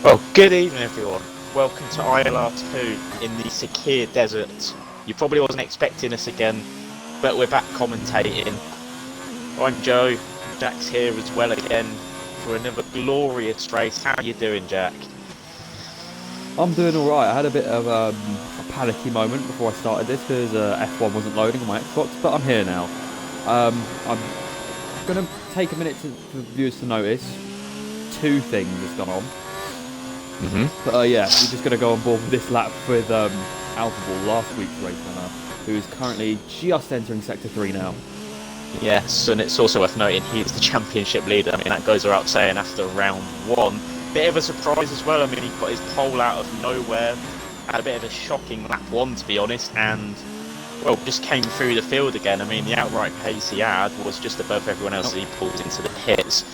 Well, good evening, everyone. Welcome to ILR2 in the Sakir Desert. You probably wasn't expecting us again, but we're back commentating. I'm Joe. Jack's here as well again for another glorious race. How are you doing, Jack? I'm doing alright. I had a bit of a panicky moment before I started this because F1 wasn't loading on my Xbox, but I'm here now. I'm going to take a minute for viewers to notice two things that's gone on. But yeah, we're just going to go on board with this lap with Alphaball, last week's race winner, who is currently just entering Sector 3 now. Yes, and it's also worth noting he's the championship leader. I mean, that goes without saying after round one. Bit of a surprise as well. I mean, he got his pole out of nowhere. Had a bit of a shocking lap one, to be honest, and well, just came through the field again. I mean, the outright pace he had was just above everyone else as he pulled into the pits.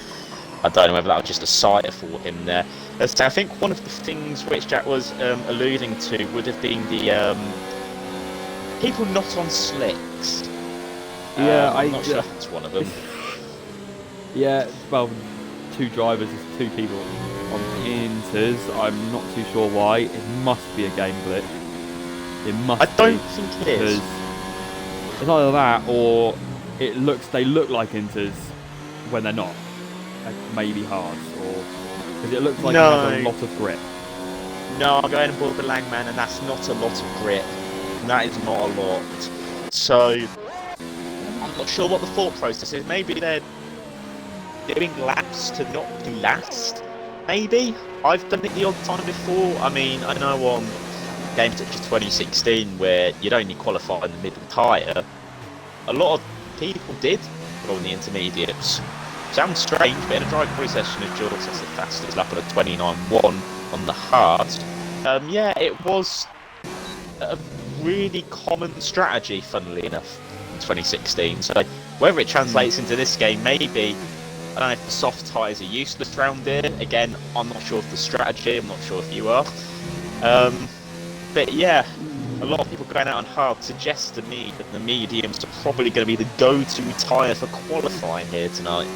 I don't know whether that was just a sight for him there. So I think one of the things which Jack was alluding to would have been the people not on slicks. Yeah, I'm not sure if it's one of them. Yeah, well, two drivers, there's two people on inters. I'm not too sure why. It must be a game glitch. It must. I don't think it is. It's either that or they look like inters when they're not. Like maybe hards, or because it looks like it has a lot of grip. No, I'm going aboard the Langman, and that's not a lot of grip. That is not a lot. So I'm not sure what the thought process is. Maybe they're doing laps to not be last. Maybe I've done it the odd time before. I mean, I know on games such as 2016 where you'd only qualify in the middle tyre, a lot of people did go on the intermediates. Sounds strange, but in a drive-through session of George, that's the fastest lap at a 29.1 on the hards. Yeah, it was a really common strategy, funnily enough, in 2016. So whether it translates into this game, maybe. I don't know if the soft tyres are useless round here. Again, I'm not sure of the strategy. I'm not sure if you are. But yeah, a lot of people going out on hard suggest to me that the mediums are probably going to be the go-to tyre for qualifying here tonight.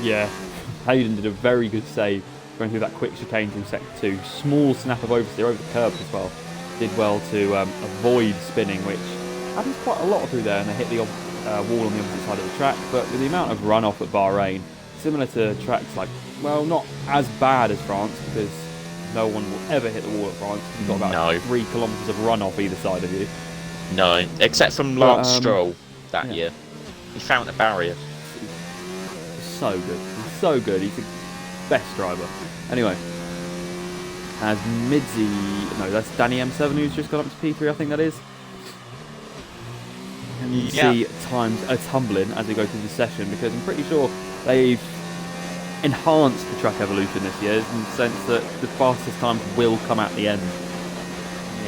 Yeah, Hayden did a very good save going through that quick chicane through Sector 2. Small snap of oversteer over the curb as well. Did well to avoid spinning, which happens quite a lot through there, and they hit the wall on the opposite side of the track. But with the amount of runoff at Bahrain, similar to tracks like, well, not as bad as France, because no one will ever hit the wall at France. You've got about 3 kilometres of runoff either side of you. No, except from Lance Stroll that year. He found a barrier. So good. He's so good. He's the best driver. Anyway, as Midzi... No, that's Danny M7 who's just got up to P3, I think that is. And you see times are tumbling as we go through the session, because I'm pretty sure they've enhanced the track evolution this year in the sense that the fastest times will come at the end.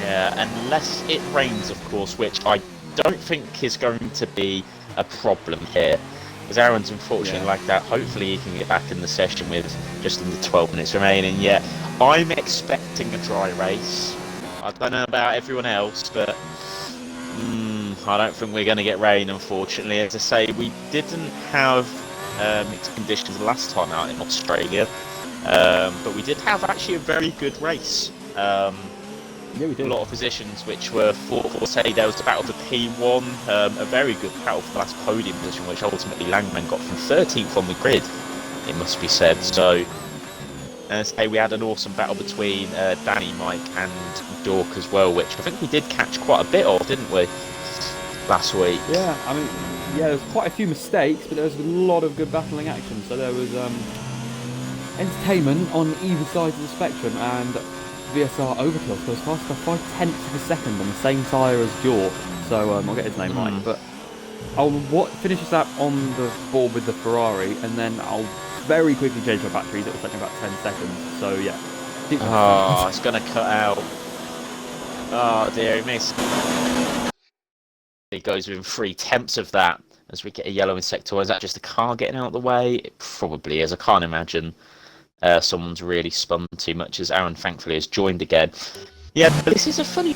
Yeah, unless it rains, of course, which I don't think is going to be a problem here. Because Aaron's unfortunately like that. Hopefully he can get back in the session with just under 12 minutes remaining. Yeah, I'm expecting a dry race. I don't know about everyone else, but I don't think we're going to get rain, unfortunately. As I say, we didn't have mixed conditions the last time out in Australia, but we did have actually a very good race. Yeah, we did. A lot of positions which were fought for. Say there was the battle for P1, a very good battle for the last podium position, which ultimately Langman got from 13th on the grid, it must be said. So, say we had an awesome battle between Danny, Mike and Dork as well, which I think we did catch quite a bit of, didn't we, last week? Yeah, I mean, yeah, there's quite a few mistakes, but there was a lot of good battling action. So there was entertainment on either side of the spectrum, and VSR Overkill goes fast by 5/10 of a second on the same tyre as Jork, so I'll get his name right. But I'll finish this lap on the board with the Ferrari, and then I'll very quickly change my batteries. It will take me about 10 seconds, so yeah. Oh, it's going to cut out. Oh dear, he missed. He goes within 3/10 of that as we get a yellow in sector. Is that just the car getting out of the way? It probably is. I can't imagine someone's really spun too much, as Aaron thankfully has joined again. Yeah, but this is a funny...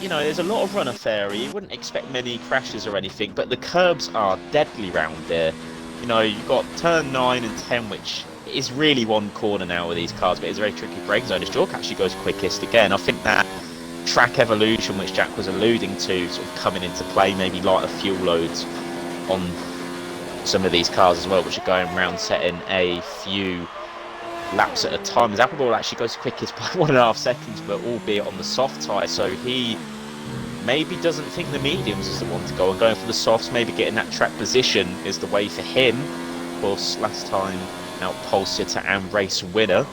You know, there's a lot of runoff area. You wouldn't expect many crashes or anything, but the curbs are deadly round there. You know, you've got turn 9 and 10, which it's really one corner now with these cars, but it's a very tricky brake zone. As Jork actually goes quickest again. I think that track evolution, which Jack was alluding to, sort of coming into play, maybe lighter fuel loads on some of these cars as well, which are going around setting a few laps at a time. As Appleball actually goes quickest by 1.5 seconds, but albeit on the soft tyre, so he maybe doesn't think the mediums is the one to go, and going for the softs, maybe getting that track position is the way for him. Of course, last time out pole sitter and race winner.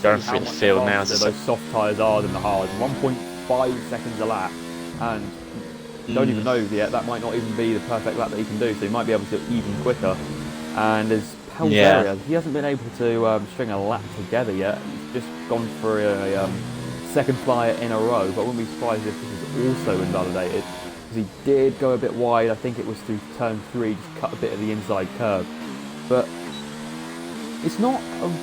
Going through the field now. Those soft tyres are than the hard. 1.5 seconds a lap, and you don't even know yet. That might not even be the perfect lap that he can do, so he might be able to even quicker. And as Pelleria, he hasn't been able to string a lap together yet. He's just gone for a second flyer in a row, but I wouldn't be surprised if this is also invalidated, because he did go a bit wide. I think it was through turn 3, just cut a bit of the inside curb. But it's not an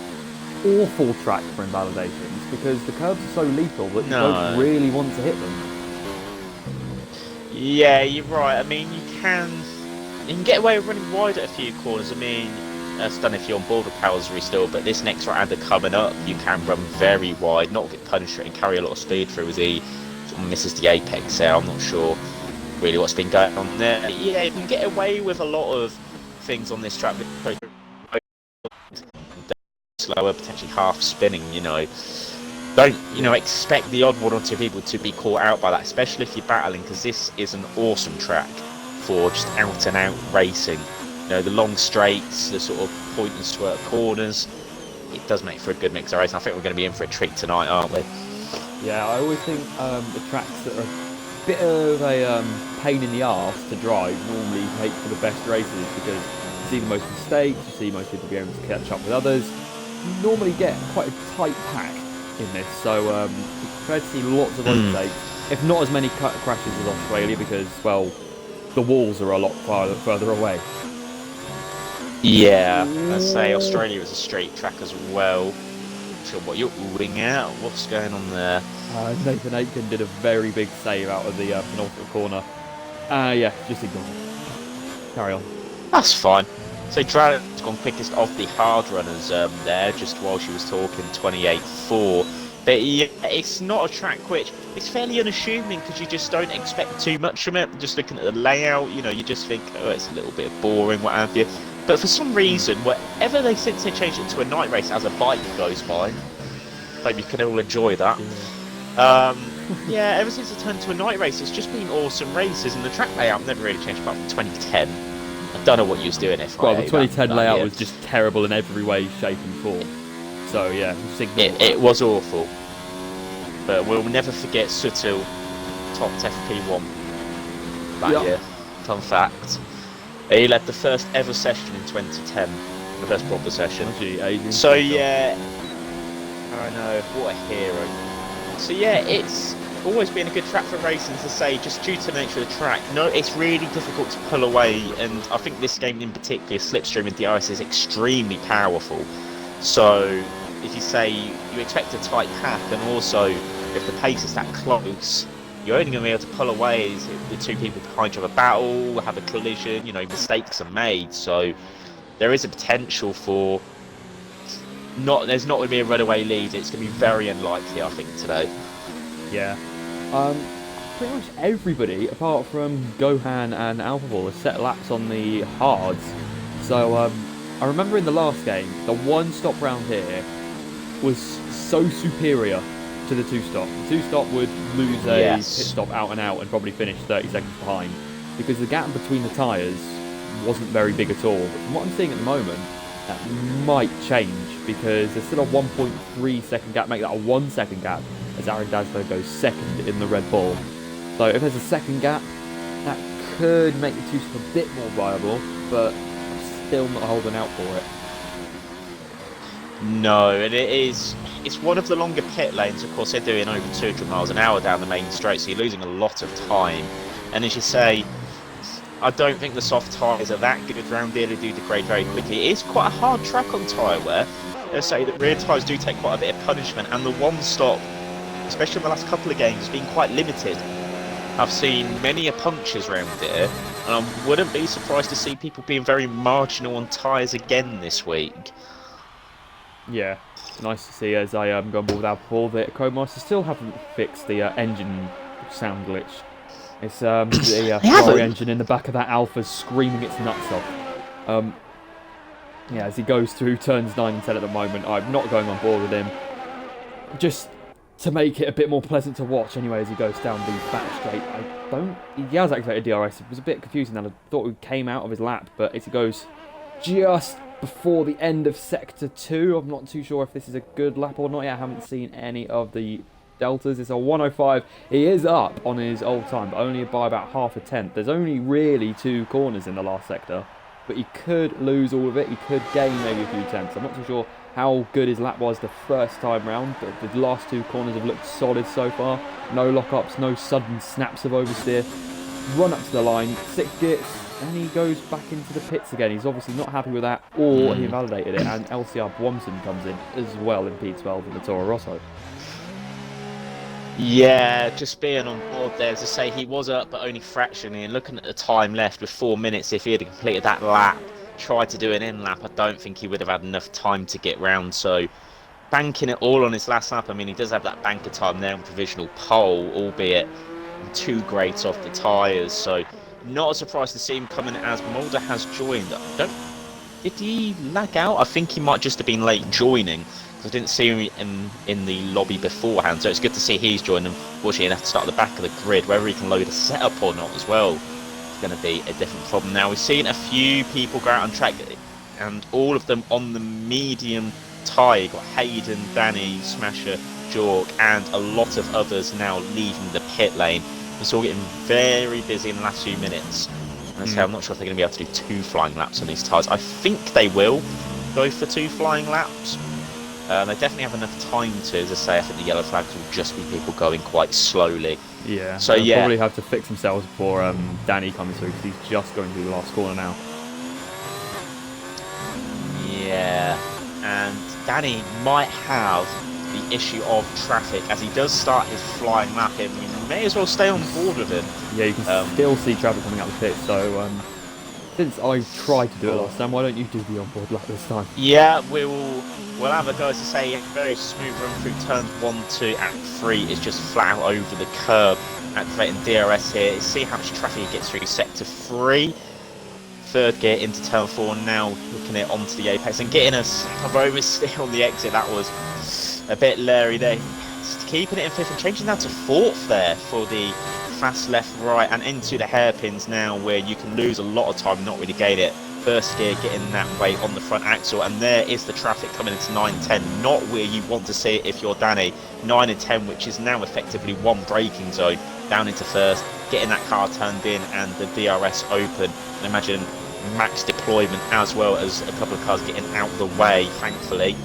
awful track for invalidations, because the curbs are so lethal that you don't really want to hit them. Yeah, you're right. I mean, you can get away with running wide at a few corners. I mean, I don't know if you're on board with Palsbury still, but this next right-hander coming up, you can run very wide, not get punished and carry a lot of speed through as he sort of misses the apex there. I'm not sure really what's been going on there. Yeah, you can get away with a lot of things on this track, slower, potentially half spinning, you know. Don't, you know, expect the odd 1 or 2 people to be caught out by that, especially if you're battling, because this is an awesome track for just out and out racing. You know, the long straights, the sort of point and squirt corners, it does make for a good mix of racing. I think we're going to be in for a treat tonight, aren't we? Yeah, I always think the tracks that are a bit of a pain in the arse to drive normally make for the best races, because you see the most mistakes, you see most people be able to catch up with others. You normally get quite a tight pack in this, so prepared to see lots of overtakes, if not as many crashes as Australia, because, well, the walls are a lot further away. Yeah, I'd say Australia is a straight track as well. Not sure what you're ruling out. What's going on there? Nathan Aitken did a very big save out of the penultimate corner. Yeah, just ignore it. Carry on. That's fine. So Drag's gone quickest of the hard runners there, just while she was talking, 28.4. But yeah, it's not a track which it's fairly unassuming, because you just don't expect too much from it. Just looking at the layout, you know, you just think, oh, it's a little bit boring, what have you. But for some reason, whatever since they changed it to a night race as a bike goes by, hope you can all enjoy that. Yeah, ever since it turned to a night race, it's just been awesome races, and the track layout never really changed apart from 2010. I don't know what you was doing FIA. Well, the 2010 layout was just terrible in every way, shape and form. So yeah, it was awful. But we'll never forget Sutil topped FP1 that year. Fun fact. He led the first ever session in 2010, the first proper session. So yeah, I know, what a hero. So yeah, it's always been a good track for racing, to say, just due to the nature of the track. No, it's really difficult to pull away, and I think this game in particular, Slipstream with DRS, is extremely powerful. So if you say you expect a tight pack, and also if the pace is that close, you're only going to be able to pull away if the 2 people behind you have a battle, have a collision, you know, mistakes are made. So there is a potential for there's not going to be a runaway lead. It's going to be very unlikely, I think, today. Yeah. Pretty much everybody, apart from Gohan and Alphaville, has set laps on the hards. So I remember in the last game, the 1-stop round here was so superior to the 2-stop. The 2-stop would lose a pit stop out and out and probably finish 30 seconds behind, because the gap between the tyres wasn't very big at all. But from what I'm seeing at the moment, that might change, because there's still a 1.3 second gap, make that a 1 second gap, as Aaron Daslow goes second in the Red Bull. So if there's a second gap, that could make the 2-stop a bit more viable, but I'm still not holding out for it. No, and it's one of the longer pit lanes. Of course, they're doing over 200 miles an hour down the main straight, so you're losing a lot of time. And as you say, I don't think the soft tyres are that good around here to do degrade very quickly. It is quite a hard track on tyre wear. They say that rear tyres do take quite a bit of punishment, and the 1-stop, especially in the last couple of games, has been quite limited. I've seen many a punctures round here, and I wouldn't be surprised to see people being very marginal on tyres again this week. Yeah, nice to see as I go on board with Alpha that Codemaster still haven't fixed the engine sound glitch. It's the Ferrari engine in the back of that Alpha's screaming its nuts off. Yeah, as he goes through turns 9 and 10 at the moment, I'm not going on board with him. Just to make it a bit more pleasant to watch anyway as he goes down the back straight. He has activated DRS. It was a bit confusing then. I thought he came out of his lap, but as he goes just before the end of Sector 2, I'm not too sure if this is a good lap or not yet. I haven't seen any of the deltas. It's a 105. He is up on his old time, but only by about half a tenth. There's only really 2 corners in the last sector, but he could lose all of it. He could gain maybe a few tenths. I'm not too sure how good his lap was the first time round, but the last 2 corners have looked solid so far. No lock-ups, no sudden snaps of oversteer. Run up to the line, 6th gear, and he goes back into the pits again. He's obviously not happy with that, or he invalidated it, and LCR Bwomson comes in as well in P12 in the Toro Rosso. Yeah, just being on board there, as I say, he was up but only fractionally, and looking at the time left with 4 minutes, if he had completed that lap, tried to do an in lap, I don't think he would have had enough time to get round. So banking it all on his last lap, I mean, he does have that banker time there on provisional pole, albeit 2 greats off the tyres, so not a surprise to see him coming as Mulder has joined. Did he lag out? I think he might just have been late joining. I didn't see him in the lobby beforehand, so it's good to see he's joined them. Unfortunately, he'll have to start at the back of the grid. Whether he can load a setup or not as well is going to be a different problem. Now, we've seen a few people go out on track, and all of them on the medium tyre. You've got Hayden, Danny, Smasher, Jork, and a lot of others now leaving the pit lane. It's all getting very busy in the last few minutes. And so I'm not sure if they're going to be able to do 2 flying laps on these tyres. I think they will go for 2 flying laps. They definitely have enough time to, as I say. I think the yellow flags will just be people going quite slowly. Yeah, so they'll yeah, probably have to fix themselves before Danny comes through, because he's just going through the last corner now. Yeah, and Danny might have the issue of traffic as he does start his flying lap in. You may as well stay on board with him. Yeah, you can still see traffic coming out the pit, so since I tried to do it last time, why don't you do the onboard lap this time? Yeah, we'll have a go, as I say, a very smooth run through turns 1, 2 and 3 is just flat out over the curb, activating DRS here. See how much traffic he gets through sector 3. 3rd gear into turn 4, now looking it onto the apex and getting us over still on the exit. That was a bit leery there. Just keeping it in 5th and changing that to 4th there for the fast left, right, and into the hairpins now, where you can lose a lot of time, not really gain it. 1st gear getting that weight on the front axle, and there is the traffic coming into 9 and 10, not where you want to see it if you're Danny. 9 and 10, which is now effectively 1 braking zone, down into 1st, getting that car turned in and the DRS open. And imagine max deployment as well as a couple of cars getting out of the way, thankfully.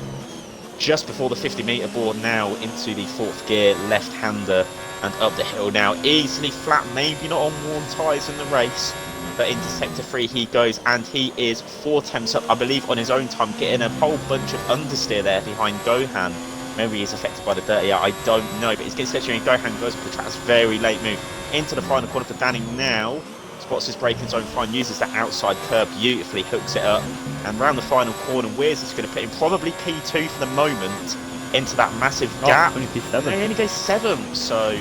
Just before the 50-metre board now into the 4th gear, left-hander, and up the hill now, easily flat, maybe not on worn tyres in the race, but into sector 3 he goes, and he is 4 tenths up, I believe, on his own time, getting a whole bunch of understeer there behind Gohan. Maybe he's affected by the dirty air, I don't know, but he's getting sketchy, and Gohan goes for the track. That's very late move into the final corner for Danny now. Spots his braking zone fine, uses that outside curb beautifully, hooks it up, and round the final corner, where's this going to put him? Probably P2 for the moment, into that massive gap. Only P7. He only goes 7, so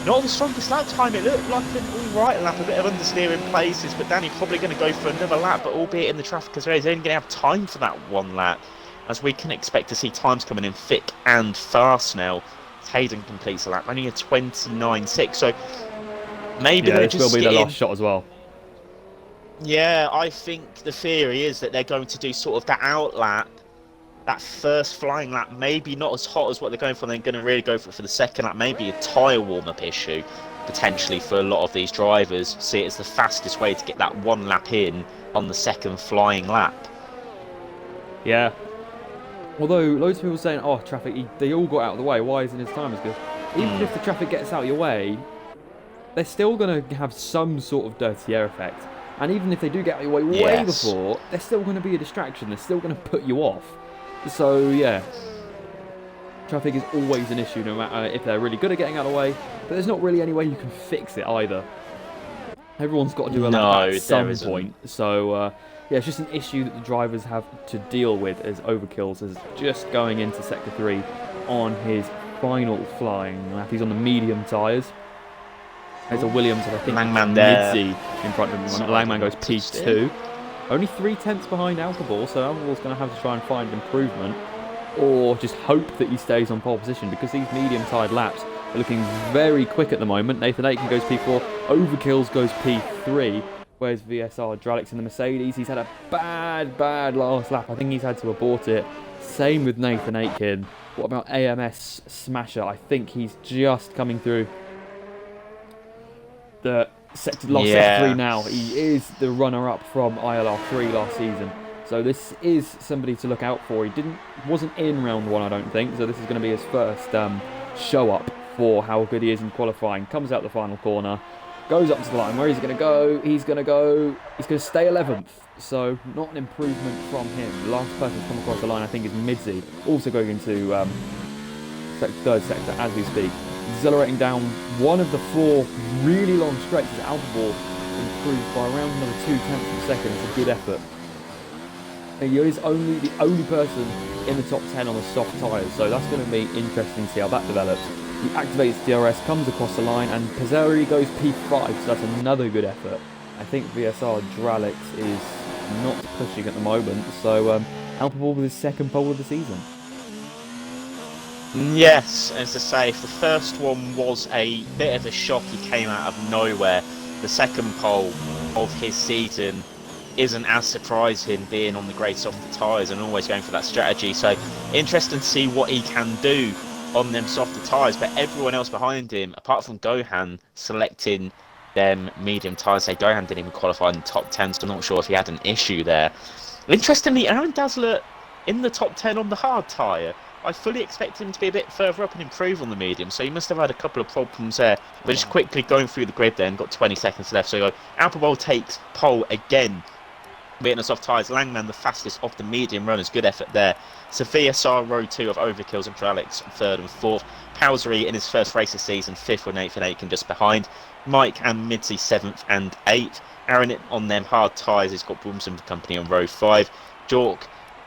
not the strongest lap time. It looked like an alright lap, a bit of understeer in places, but Danny probably going to go for another lap, but albeit in the traffic as well, he's only going to have time for that 1 lap, as we can expect to see times coming in thick and fast now. Hayden completes the lap, only a 29.6, so maybe they'll just this will be the last shot as well. Yeah, I think the theory is that they're going to do sort of that out lap, that first flying lap, maybe not as hot as what they're going for. They're going to really go for the second lap, maybe a tyre warm-up issue, potentially, for a lot of these drivers. See it as the fastest way to get that 1 lap in on the second flying lap. Yeah. Although loads of people saying, oh, traffic, they all got out of the way, why isn't his time as good? Even if the traffic gets out of your way, they're still going to have some sort of dirty air effect. And even if they do get out of your way way before, they're still going to be a distraction. They're still going to put you off. So, yeah. Traffic is always an issue, no matter if they're really good at getting out of the way, but there's not really any way you can fix it either. Everyone's got to do a lap at some point. So, yeah, it's just an issue that the drivers have to deal with as Overkills is just going into Sector 3 on his final flying lap. He's on the medium tyres. There's a Williams, and I think Langman there in front of him. Langman goes P2. Only 3 tenths behind Alphaball, so Alphaball's going to have to try and find improvement or just hope that he stays on pole position because these medium-tired laps are looking very quick at the moment. Nathan Aitken goes P4, Overkills goes P3, whereas VSR Dralix in the Mercedes. He's had a bad last lap. I think he's had to abort it. Same with Nathan Aitken. What about AMS Smasher? I think he's just coming through the Sector 3 now. He is the runner-up from ILR3 last season. So this is somebody to look out for. He wasn't in round 1, I don't think. So this is going to be his first show up for how good he is in qualifying. Comes out the final corner, goes up to the line. Where is he going to go? He's going to stay 11th. So not an improvement from him. The last person to come across the line, I think, is Midzi. Also going into third sector as we speak. Accelerating down one of the 4 really long stretches. Alphaball improved by around another 2 tenths of a second. It's a good effort. He is the only person in the top 10 on the soft tyres, so that's going to be interesting to see how that develops. He activates DRS, comes across the line, and Pizzeri goes P5, so that's another good effort. I think VSR Dralix is not pushing at the moment, so Alphaball with his second pole of the season. Yes, as I say, if the first one was a bit of a shock, he came out of nowhere. The second pole of his season isn't as surprising, being on the grey softer tyres and always going for that strategy. So interesting to see what he can do on them softer tyres. But everyone else behind him, apart from Gohan, selecting them medium tyres. Say Gohan didn't even qualify in the top 10, so I'm not sure if he had an issue there. Interestingly, Aaron Dazzler in the top 10 on the hard tyre. I fully expect him to be a bit further up and improve on the medium, so he must have had a couple of problems there. But just quickly going through the grid then, got 20 seconds left. So Alphaball takes pole again, beating us off tyres. Langman, the fastest of the medium runners, good effort there. Sophia Sar, row 2 of Overkills and Tralix, 3rd and 4th. Powsery in his first race of season, 5th with Nathan Aitken just behind. Mike and Midzi 7th and 8th. Aaron on them hard tyres has got Broomson Company on row 5. Jork,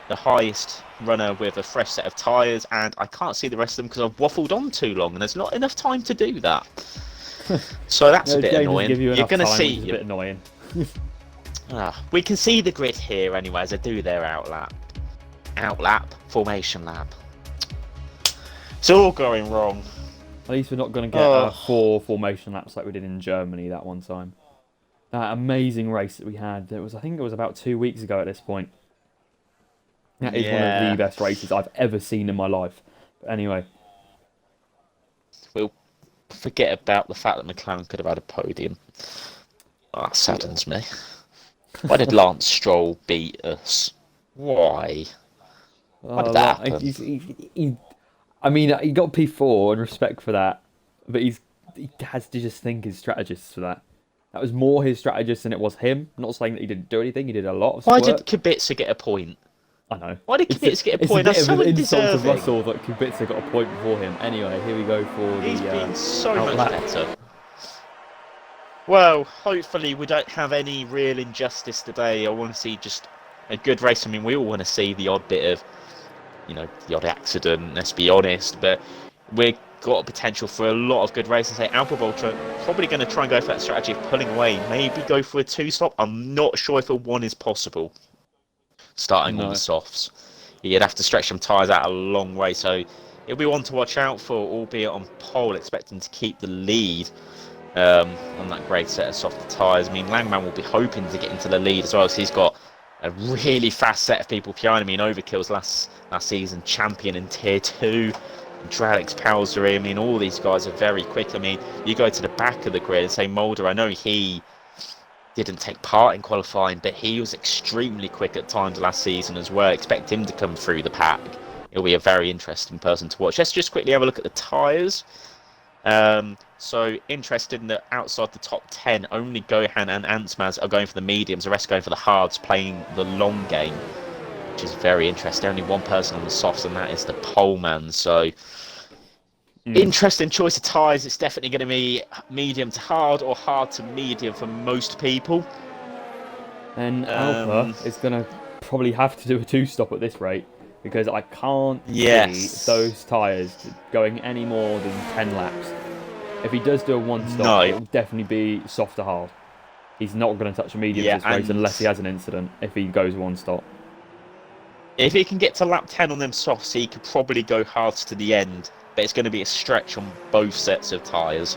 the highest runner with a fresh set of tyres, and I can't see the rest of them because I've waffled on too long and there's not enough time to do that. So that's a bit annoying. You're going to see. It's a bit annoying. We can see the grid here anyway as they do their outlap formation lap. It's all going wrong. At least we're not going to get 4 formation laps like we did in Germany that one time. That amazing race that we had. I think it was about 2 weeks ago at this point. That is one of the best races I've ever seen in my life. But anyway. We'll forget about the fact that McLaren could have had a podium. That saddens me. Why did Lance Stroll beat us? Why? Why did that happen? He got P4 and respect for that. But he has to just thank his strategists for that. That was more his strategist than it was him. I'm not saying that he didn't do anything. He did a lot of Why work. did Kubica get a point? I know. Why did Kubica get a point? It's a bit That's of so an insult to undeserving. Russell that Kubica got a point before him. Anyway, here we go for He's been so much outlap. better. Well, hopefully we don't have any real injustice today. I want to see just a good race. I mean, we all want to see the odd bit of, the odd accident, let's be honest. But we've got a potential for a lot of good races. Say Alphaball probably going to try and go for that strategy of pulling away. Maybe go for a 2-stop. I'm not sure if a 1 is possible. Starting on the softs. You'd have to stretch some tyres out a long way. So it'll be one to watch out for, albeit on pole, expecting to keep the lead. On that great set of softer tyres. I mean, Langman will be hoping to get into the lead as well, so he's got a really fast set of people behind him. Overkill's last season champion in Tier 2. Dralix, Powsery, I mean, all these guys are very quick. I mean, you go to the back of the grid and say Mulder, I know he didn't take part in qualifying, but he was extremely quick at times last season as well. Expect him to come through the pack. It'll be a very interesting person to watch. Let's just quickly have a look at the tyres. So interested in that outside the top 10, only Gohan and Antsmaz are going for the mediums, the rest going for the hards, playing the long game. is very interesting. Only one person on the softs, and that is the pole man. So, interesting choice of tyres. It's definitely going to be medium to hard or hard to medium for most people. And Alpha is going to probably have to do a 2-stop at this rate, because I can't see those tyres going any more than 10 laps. If he does do a 1-stop, it will definitely be soft to hard. He's not going to touch a medium this race unless he has an incident, if he goes 1-stop. If he can get to lap 10 on them softs, he could probably go hard to the end, but it's going to be a stretch on both sets of tyres.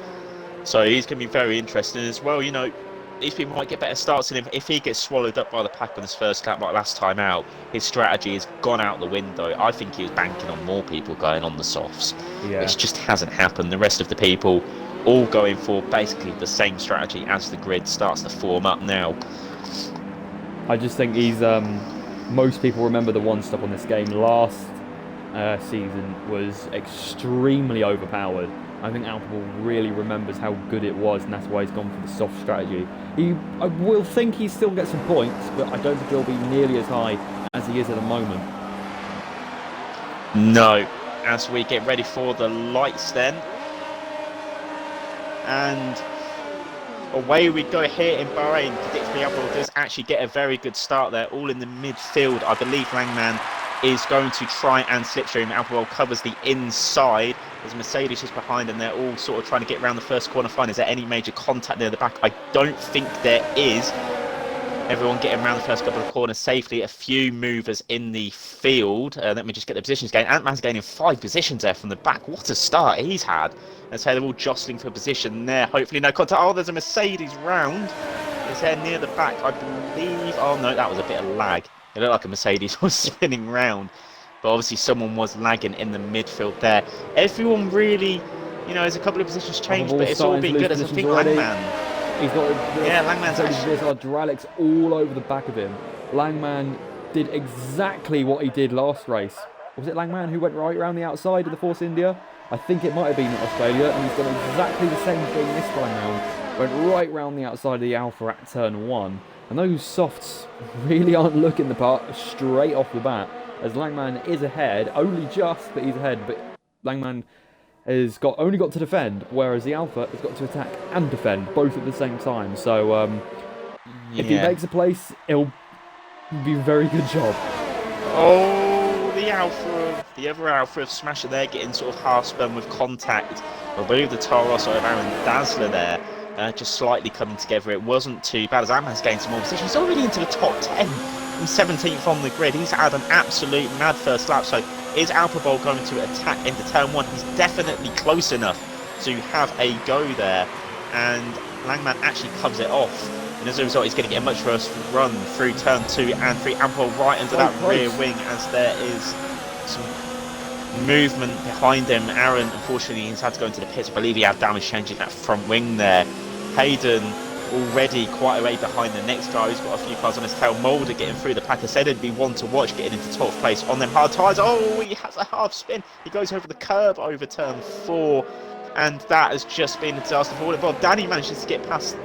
So he's going to be very interesting as well. You know, these people might get better starts than him. If he gets swallowed up by the pack on his first lap like last time out, his strategy has gone out the window. I think he was banking on more people going on the softs, which just hasn't happened. The rest of the people all going for basically the same strategy as the grid starts to form up now. I just think he's... most people remember the 1-stop on this game last season was extremely overpowered. I think Alphaball really remembers how good it was, and that's why he's gone for the soft strategy. I will think he still gets some points, but I don't think he'll be nearly as high as he is at the moment. No. As we get ready for the lights then. And away we go here in Bahrain. Predictably, Alphaball does actually get a very good start there, all in the midfield. I believe Langman is going to try and slipstream. Alphaball covers the inside. There's Mercedes just behind, and they're all sort of trying to get around the first corner fine. Is there any major contact near the back? I don't think there is. Everyone getting around the first couple of corners safely. A few movers in the field. Let me just get the positions going. Ant-Man's gaining 5 positions there from the back. What a start he's had. Let's say they're all jostling for position there. Hopefully no contact. Oh, there's a Mercedes round. Is there near the back? I believe... Oh, no, that was a bit of lag. It looked like a Mercedes was spinning round. But obviously someone was lagging in the midfield there. Everyone really... You know, there's a couple of positions changed, but it's all been good. As I think Langman... He's got Langman's there's hydraulics all over the back of him. Langman did exactly what he did last race. Was it Langman who went right around the outside of the Force India? I think it might have been at Australia, and he's done exactly the same thing this time round. Went right round the outside of the Alpha at turn 1. And those softs really aren't looking the part straight off the bat, as Langman is ahead, only just, but he's ahead. But Langman has only got to defend, whereas the Alpha has got to attack and defend, both at the same time. So if he makes a place, it'll be a very good job. Oh, the Alpha, the other Alpha of Smasher there, getting sort of half spun with contact. I believe the Taros of Aaron Dazzler there, just slightly coming together. It wasn't too bad, as Amman's gained some more position. He's already into the top 10. He's 17th on the grid. He's had an absolute mad first lap. So is Alphaball going to attack into turn 1? He's definitely close enough to have a go there. And Langman actually covers it off. And as a result, he's going to get a much worse run through turn 2 and 3. Alphaball right into that rear wing, as there is some movement behind him. Aaron, unfortunately, he's had to go into the pits. I believe he had damage changing that front wing there. Hayden already quite a way behind the next guy who's got a few cars on his tail. Mulder getting through the pack. I said it'd be one to watch, getting into 12th place on them hard tyres. Oh, he has a half spin. He goes over the curb over turn 4, and that has just been a disaster for all involved. Danny manages to get past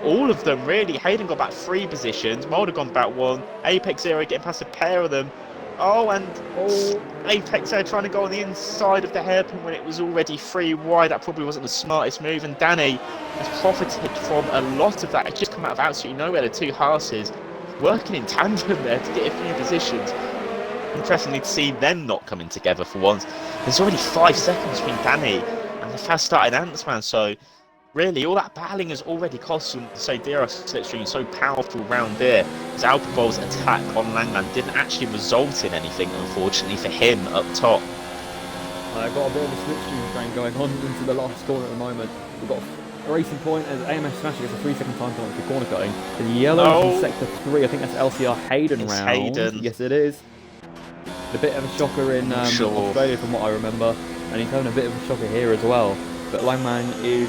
all of them, really. Hayden got back 3 positions. Mulder gone back 1. Apex Zero getting past a pair of them. Oh, and Apex Zero trying to go on the inside of the hairpin when it was already 3 wide. That probably wasn't the smartest move, and Danny has profited from a lot of that. It's just come out of absolutely nowhere. The 2 horses working in tandem there to get a few positions. Interestingly to see them not coming together for once. There's already 5 seconds between Danny and the fast starting Ant-Man, so really all that battling has already cost him. So DRS slipstream so powerful round there. As Alphaball's attack on Langman didn't actually result in anything, unfortunately for him up top. I've got a bit of a slipstream train going on into the last corner at the moment. We've got a racing point as AMS Smasher gets a 3-second time penalty for corner cutting. The yellow in sector 3, I think that's LCR Hayden round. Hayden. Yes, it is. A bit of a shocker in Australia from what I remember, and he's having a bit of a shocker here as well. But Langman is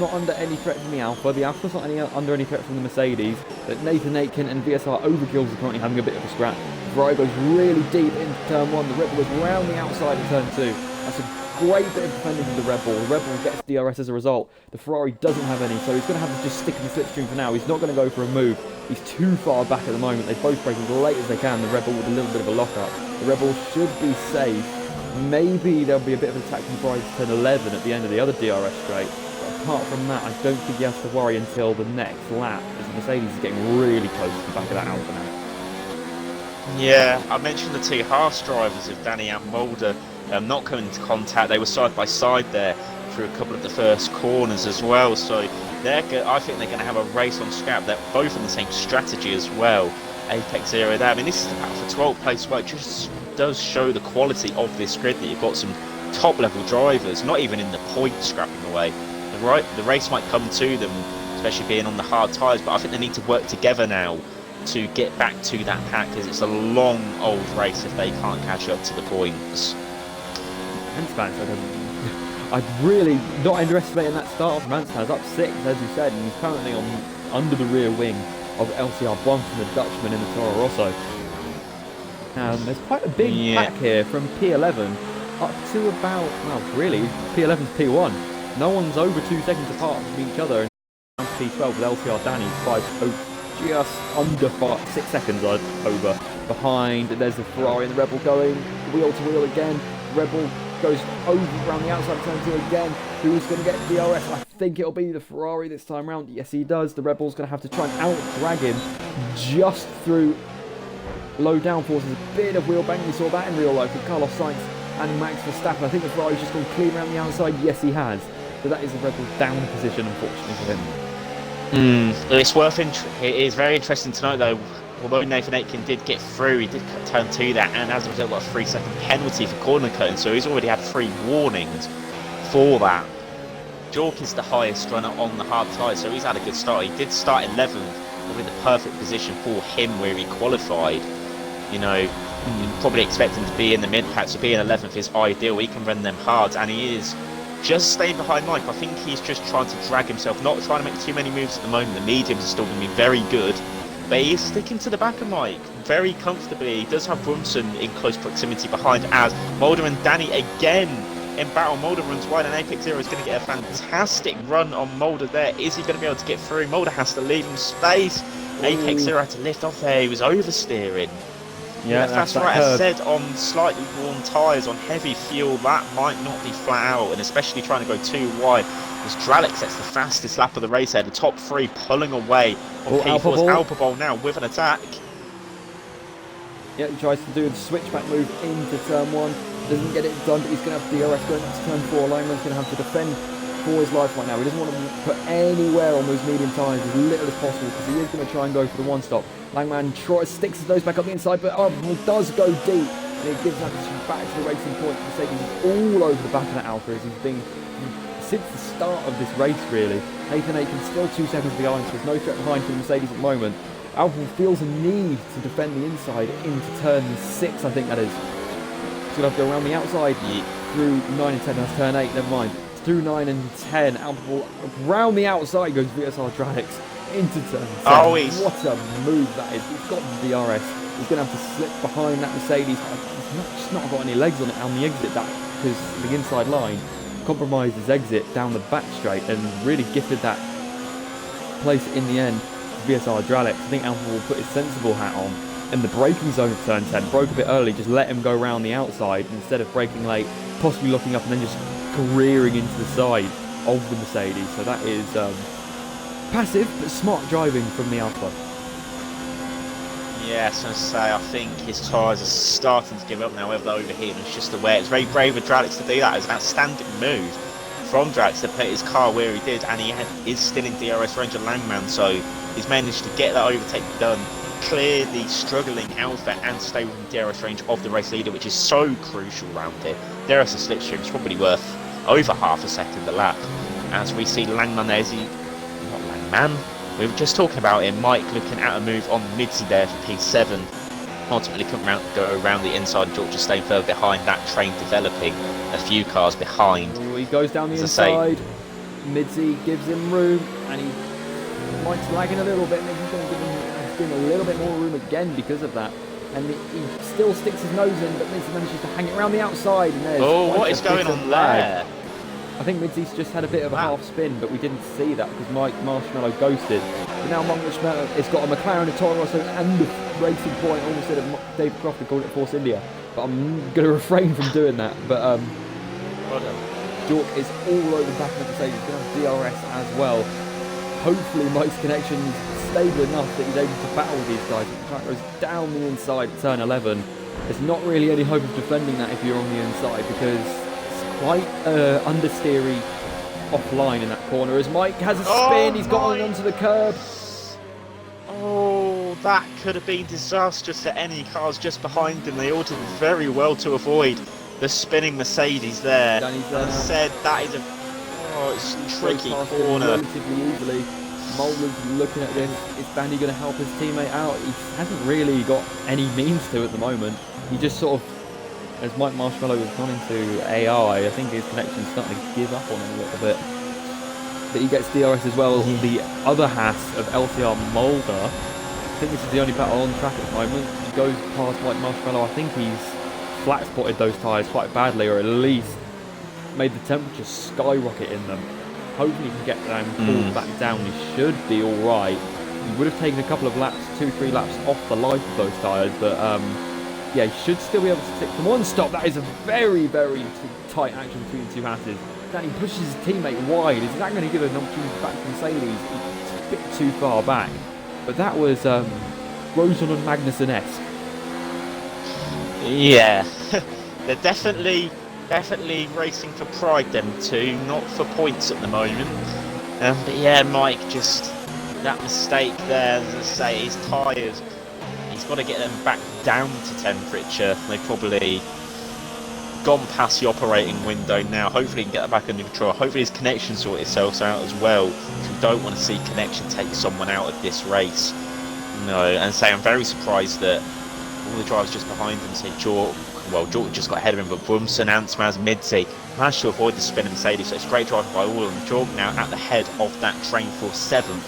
not under any threat from the Alpha. The Alpha's not under any threat from the Mercedes. But Nathan Aitken and VSR Overkills are currently having a bit of a scrap. Ferrari goes really deep into turn 1. The Ripple is round the outside of turn 2. That's a Great bit of defending from the Red Bull. The Red Bull gets DRS as a result. The Ferrari doesn't have any, so he's going to have to just stick in the slipstream for now. He's not going to go for a move. He's too far back at the moment. They're both braking as late as they can. The Red Bull with a little bit of a lock-up. The Red Bull should be safe. Maybe there'll be a bit of an attack from Ferrari to turn 11 at the end of the other DRS straight. But apart from that, I don't think he has to worry until the next lap, as Mercedes is getting really close to the back of that Alfa now. Yeah, I mentioned the two Haas drivers of Danny and Mulder not coming into contact. They were side by side there through a couple of the first corners as well. So I think they're going to have a race on scrap. They're both on the same strategy as well. Apex Zero there. I mean, this is the battle for 12th place, but it just does show the quality of this grid that you've got some top level drivers, not even in the point scrapping away. The race might come to them, especially being on the hard tyres, but I think they need to work together now to get back to that pack, because it's a long old race if they can't catch up to the points. I'd really not underestimating that start from Mansell. Up 6, as you said, and he's currently under the rear wing of LCR1 from the Dutchman in the Toro Rosso. There's quite a big pack here from P11 up to about, well, really, P11 to P1. No one's over 2 seconds apart from each other. And P12 with LCR Danny, just under 6 seconds over. Behind, there's the Ferrari and the Red Bull going wheel to wheel again. Red Bull goes over around the outside of turn 2 again. Who's going to get DRS? I think it'll be the Ferrari this time round. Yes, he does. The Red Bull's going to have to try and out-drag him just through low downforce. There's a bit of wheel bang. We saw that in real life with Carlos Sainz and Max Verstappen. I think the Ferrari's just gone clean around the outside. Yes, he has. So that is the Red Bull down position, unfortunately, for him. It is very interesting to note, though, although Nathan Aitken did get through, he did turn 2 that, and as a result got a 3-second penalty for corner cutting, so he's already had 3 warnings for that. Jork is the highest runner on the hard tyres, so he's had a good start. He did start 11th, probably the perfect position for him where he qualified. You know, you'd probably expect him to be in the mid-pack, so being 11th is ideal. He can run them hard, and he is just staying behind Mike. I think he's just trying to drag himself, not trying to make too many moves at the moment. The mediums are still going to be very good, but he is sticking to the back of Mike very comfortably. He does have Brunson in close proximity behind, as Mulder and Danny again in battle. Mulder runs wide, and Apex Zero is going to get a fantastic run on Mulder there. Is he going to be able to get through? Mulder has to leave him space. Apex Zero had to lift off there. He was oversteering. Yeah, that's right. As said, on slightly worn tyres, on heavy fuel, that might not be flat out, and especially trying to go too wide. As Dralic sets the fastest lap of the race there, the top 3 pulling away on P4's Alphabol now with an attack. Yeah, he tries to do the switchback move into turn 1. Doesn't get it done, but he's going to have DRS going into turn 4. Langman's going to have to defend for his life right now. He doesn't want to put anywhere on those medium tyres as little as possible, because he is going to try and go for the 1-stop. Langman sticks his nose back up the inside, but does go deep, and he gives that back to the racing point. Mercedes is all over the back of that Alfa, as he's been since the start of this race, really. Nathan Aitken still 2 seconds behind, so there's no threat behind for Mercedes at the moment. Alfa feels a need to defend the inside into turn 6, I think that is. He's going to have to go around the outside through 9 and 10. That's turn 8, never mind. Through 9 and 10, Alfa around the outside goes VSR Dralics into turn 7. What a move that is. He's got the DRS. He's going to have to slip behind that Mercedes. He's just not got any legs on it on the exit, because the inside line compromised his exit down the back straight and really gifted that place in the end. VSR Dralic. I think Alfa will put his sensible hat on, and the braking zone of turn 10 broke a bit early. Just let him go around the outside instead of braking late, possibly looking up and then just careering into the side of the Mercedes. So that is passive but smart driving from the Alfa. Yes, I say, I think his tyres are starting to give up now, whether they're overheating. It's just the way. It's very brave of Dralic to do that. It's an outstanding move from Dralic to put his car where he did, and he is still in DRS range of Langman, so he's managed to get that overtake done, clear the struggling Alfa, and stay within DRS range of the race leader, which is so crucial around here. DRS and slipstream is probably worth over half a second a lap. As we see Langman there, not Langman, we were just talking about him, Mike looking at a move on Midzi there for P7. Ultimately couldn't go around the inside, George just staying further behind that train, developing a few cars behind. He goes down the inside, Midzi gives him room, and Mike's lagging a little bit, maybe he's going to give him a little bit more room again because of that. and he still sticks his nose in, but Mitzi manages to hang it around the outside. And there's what is going on there? I think Mitzi's just had a bit of a half spin, but we didn't see that because Mike Marshmallow ghosted. But now Marshmallow has got a McLaren, a Toro Rosso, and a Racing Point. Almost said David Croft called it Force India, but I'm going to refrain from doing that. But well done. Jork is all over the back of the Mercedes. He's going to have DRS as well. Hopefully Mike's connection's stable enough that he's able to battle with these guys. The track goes down the inside, turn 11. There's not really any hope of defending that if you're on the inside because it's quite understeery offline in that corner. As Mike has a spin, he's got onto the curb. Oh, that could have been disastrous to any cars just behind him. They all did very well to avoid the spinning Mercedes there. As I said, that is it's tricky corner. Relatively easily. Mulder's looking at this. Is Danny going to help his teammate out? He hasn't really got any means to at the moment. He just sort of, as Mike Marshmallow has gone into AI, I think his connection's starting to give up on him a little bit. But he gets DRS as well. The other Haas of LCR Mulder. I think this is the only battle on track at the moment. He goes past Mike Marshmallow. I think he's flat spotted those tyres quite badly, or at least made the temperature skyrocket in them. Hopefully he can get them pulled back down. He should be alright. He would have taken a couple of laps, 2-3 laps off the life of those tyres, but yeah, he should still be able to stick to one stop. That is a very, very tight action between the two Hasses. Danny pushes his teammate wide. Is that going to give an opportunity back to Mercedes? It's a bit too far back. But that was Grosjean and Magnussen-esque. Yeah, they're definitely racing for pride, them two, not for points at the moment. But yeah, Mike, just that mistake there, as I say, his tyres, he's got to get them back down to temperature. They've probably gone past the operating window now. Hopefully he can get that back under control. Hopefully his connection sort itself out as well. We don't want to see connection take someone out of this race. No, and say I'm very surprised that all the drivers just behind him, say Jork just got ahead of him, but Brumson, Ansmaz, Midzi managed to avoid the spin of Mercedes, so it's great driving by all of them. Jork now at the head of that train for 7th.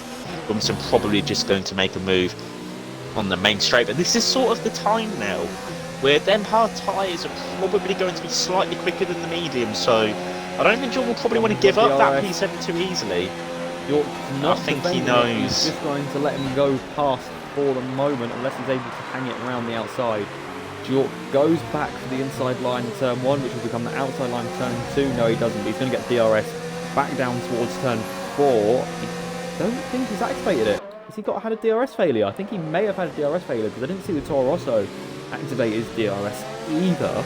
Brumson probably just going to make a move on the main straight, but this is sort of the time now where them hard tyres are probably going to be slightly quicker than the medium, so I don't think Jork will probably want to give up that P7 too easily. I think he knows. He's just going to let him go past for the moment unless he's able to hang it around the outside. Jork goes back for the inside line in turn 1, which will become the outside line in turn 2. No, he doesn't, but he's going to get DRS back down towards turn 4. I don't think he's activated it. Has he had a DRS failure? I think he may have had a DRS failure because I didn't see the Toro Rosso activate his DRS either.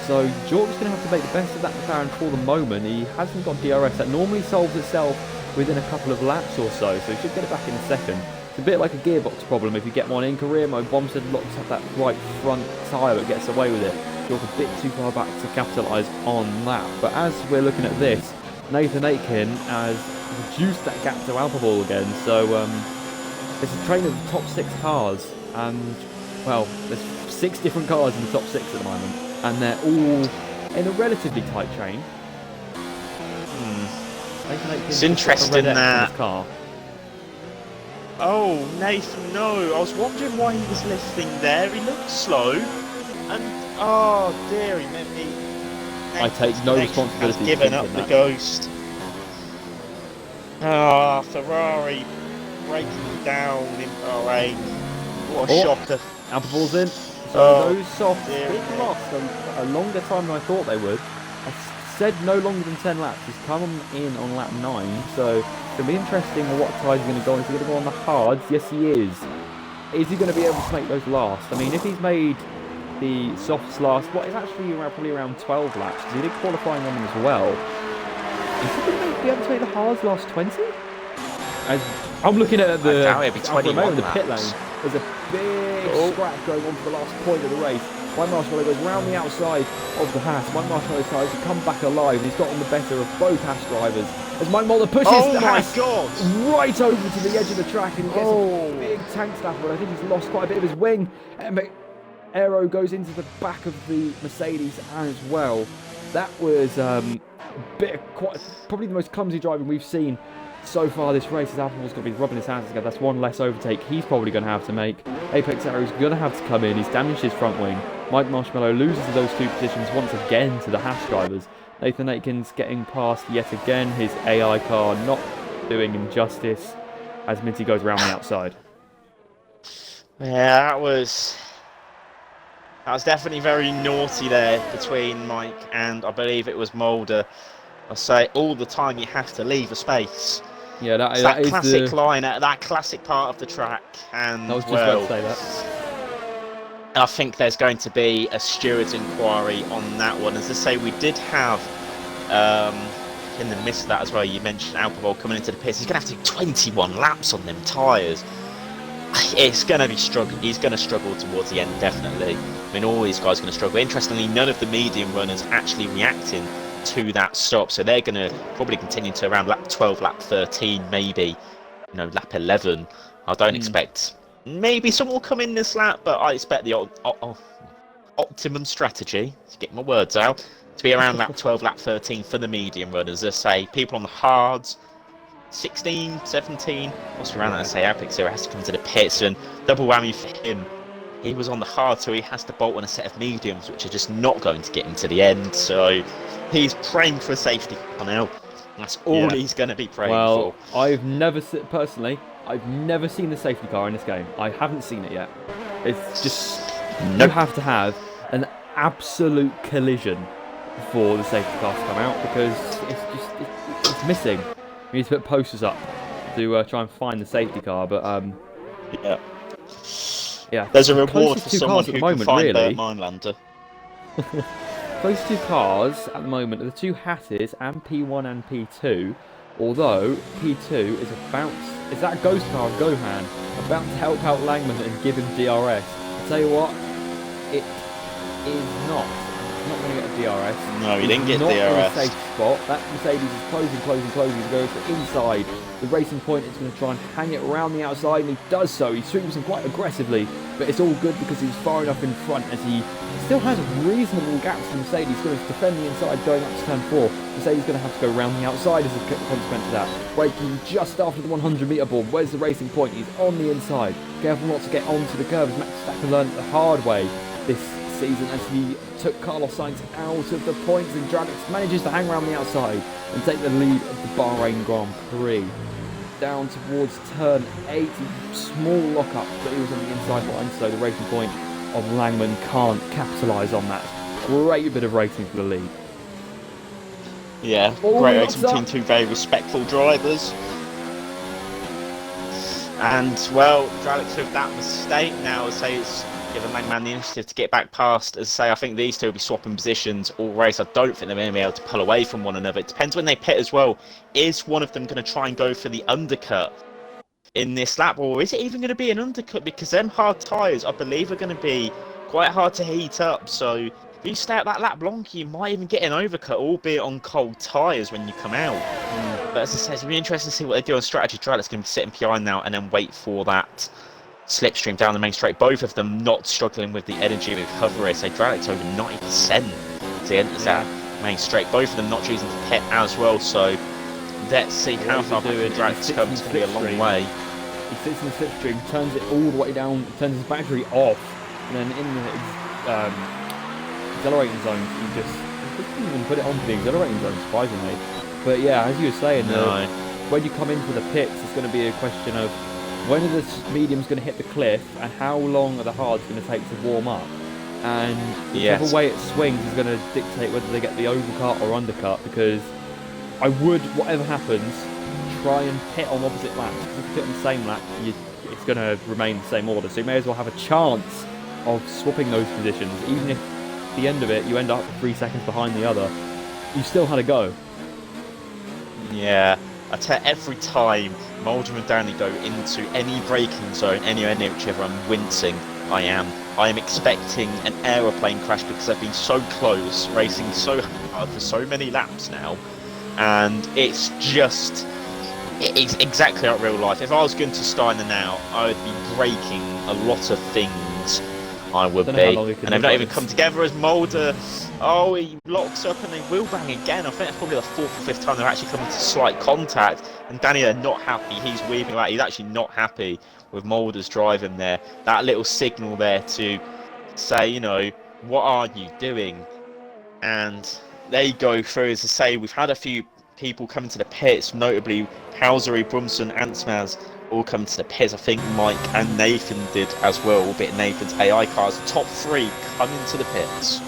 So Jork's going to have to make the best of that McLaren for the moment. He hasn't got DRS. That normally solves itself within a couple of laps or so he should get it back in a second. It's a bit like a gearbox problem. If you get one in career mode, Bomstead locks up that right front tyre but gets away with it. Jork a bit too far back to capitalise on that. But as we're looking at this, Nathan Aitken has reduced that gap to Alphaball again. So it's a train of the top 6 cars, and well, there's 6 different cars in the top 6 at the moment, and they're all in a relatively tight train. It's interesting that. Oh, Nathan, no. I was wondering why he was lifting there. He looked slow. And, oh dear, he meant me. I take no responsibility for given up the ghost. Ah, Ferrari breaking down in Bahrain. What a shocker. Alphaball's in. So those softs did lost a longer time than I thought they would. I said no longer than 10 laps. He's come in on lap 9, so it'll be interesting what tyres he's going to go on. Is he going to go on the hards? Yes, he is. Is he going to be able to make those last? I mean, if he's made the softs last, what is actually probably around 12 laps, because he did qualifying on them as well. Is he going to be able to make the hards last 20? I'm looking at the pit lane. There's a big scrap going on for the last point of the race. Mike Marshmallow goes round the outside of the Haas. Mike Marshmallow tries to come back alive. He's got on the better of both Haas drivers. As Mike Mulder pushes the Haas right over to the edge of the track, and he gets a big tank snapper. But I think he's lost quite a bit of his wing. Aero goes into the back of the Mercedes as well. That was probably the most clumsy driving we've seen so far this race. As Apple's going to be rubbing his hands together. That's one less overtake he's probably going to have to make. Apex Aero's going to have to come in. He's damaged his front wing. Mike Marshmallow loses those 2 positions once again to the Haas drivers. Nathan Aitken's getting past yet again. His AI car not doing him justice as Minty goes around the outside. Yeah, that was definitely very naughty there between Mike and I believe it was Mulder. I say all the time you have to leave a space. Yeah, that that is classic the line at that classic part of the track. And I was just about to say that. I think there's going to be a steward's inquiry on that one. As I say, we did have in the midst of that as well. You mentioned Alcohol coming into the pits. He's going to have to do 21 laps on them tyres. It's going to be struggling. He's going to struggle towards the end, definitely. I mean, all these guys are going to struggle. Interestingly, none of the medium runners actually reacting to that stop, so they're going to probably continue to around lap 12, lap 13, maybe, lap 11. I don't expect. Maybe someone will come in this lap, but I expect the optimum strategy, to get my words out, to be around lap 12, lap 13 for the medium runners. As I say, people on the hards, 16, 17, what's around that? I say Apex Zero has to come to the pits, and double whammy for him. He was on the hard, so he has to bolt on a set of mediums, which are just not going to get him to the end. So he's praying for a safety car now. That's all he's going to be praying for. Well, I've never seen the safety car in this game. I haven't seen it yet. It's just you have to have an absolute collision for the safety car to come out, because it's missing. We need to put posters up to try and find the safety car, but yeah. There's a reward for someone who can find the Minelander. Closest 2 cars at the moment are the 2 Hatties and P1 and P2, although P2 is that ghost car of Gohan about to help out Langman and give him DRS. I tell you what, it is not. Not going to get a DRS. No, he didn't get not DRS. In a safe spot. That Mercedes is closing to go for inside. The Racing Point is going to try and hang it around the outside, and he does so. He sweeps him quite aggressively, but it's all good because he's far enough in front as he still has reasonable gaps to Mercedes. He's going to defend the inside going up to turn 4. Mercedes is going to have to go around the outside as a consequence of that. Braking just after the 100-metre board. Where's the Racing Point? He's on the inside. Careful not to get onto the curve, as Max Verstappen learned the hard way this season as he took Carlos Sainz out of the points, and Dragix manages to hang around the outside and take the lead of the Bahrain Grand Prix. Down towards turn 8, small lock-up, but he was on the inside line, so the Racing Point of Langman can't capitalise on that. Great bit of racing for the lead. Yeah, great racing between 2 very respectful drivers. And, well, Dragix with that mistake now, I say it's given Langman the initiative to get back past. As I say, I think these 2 will be swapping positions all race. I don't think they're going to be able to pull away from one another. It depends when they pit as well. Is one of them going to try and go for the undercut in this lap, or is it even going to be an undercut? Because them hard tyres, I believe, are going to be quite hard to heat up. So if you stay at that lap longer, you might even get an overcut, albeit on cold tyres when you come out. But as I said, it's going to be interesting to see what they do on strategy. Drag's going to be sitting behind now and then wait for that slipstream down the main straight. Both of them not struggling with the energy recovery. So Drag's over 90% to enter that main straight. Both of them not choosing to pit as well. So let's see how far back Drag's come. It's going to be a long way. He sits in the slipstream, turns it all the way down, turns his battery off, and then in the accelerating zone, he didn't even put it onto the accelerating zone, surprisingly. But yeah, as you were saying, when you come into the pits, it's going to be a question of when are the mediums going to hit the cliff, and how long are the hards going to take to warm up? And whichever way it swings is going to dictate whether they get the overcut or undercut, because I would, whatever happens, try and pit on opposite laps. If you pit on the same lap, it's going to remain the same order, so you may as well have a chance of swapping those positions. Even if at the end of it you end up 3 seconds behind the other, you still had a go. Yeah, I tell you, every time Mulder and Downey go into any braking zone, anywhere near whichever, I'm wincing. I am expecting an aeroplane crash because I've been so close, racing so hard for so many laps now, and it's exactly like real life. If I was going to Steiner now, I would be breaking a lot of things I would Don't know how be. long he can And they've live not like even this. come together as Mulder. Oh, he locks up and they wheel bang again. I think that's probably the 4th or 5th time they're actually coming to slight contact. And Danny, they're not happy. He's weaving out. He's actually not happy with Mulder's driving there. That little signal there to say, you know, what are you doing? And they go through, as I say, we've had a few people coming to the pits, notably Housery, Brunson, Antsmaz, all come to the pits. I think Mike and Nathan did as well, albeit Nathan's AI cars. The top 3 come into the pits.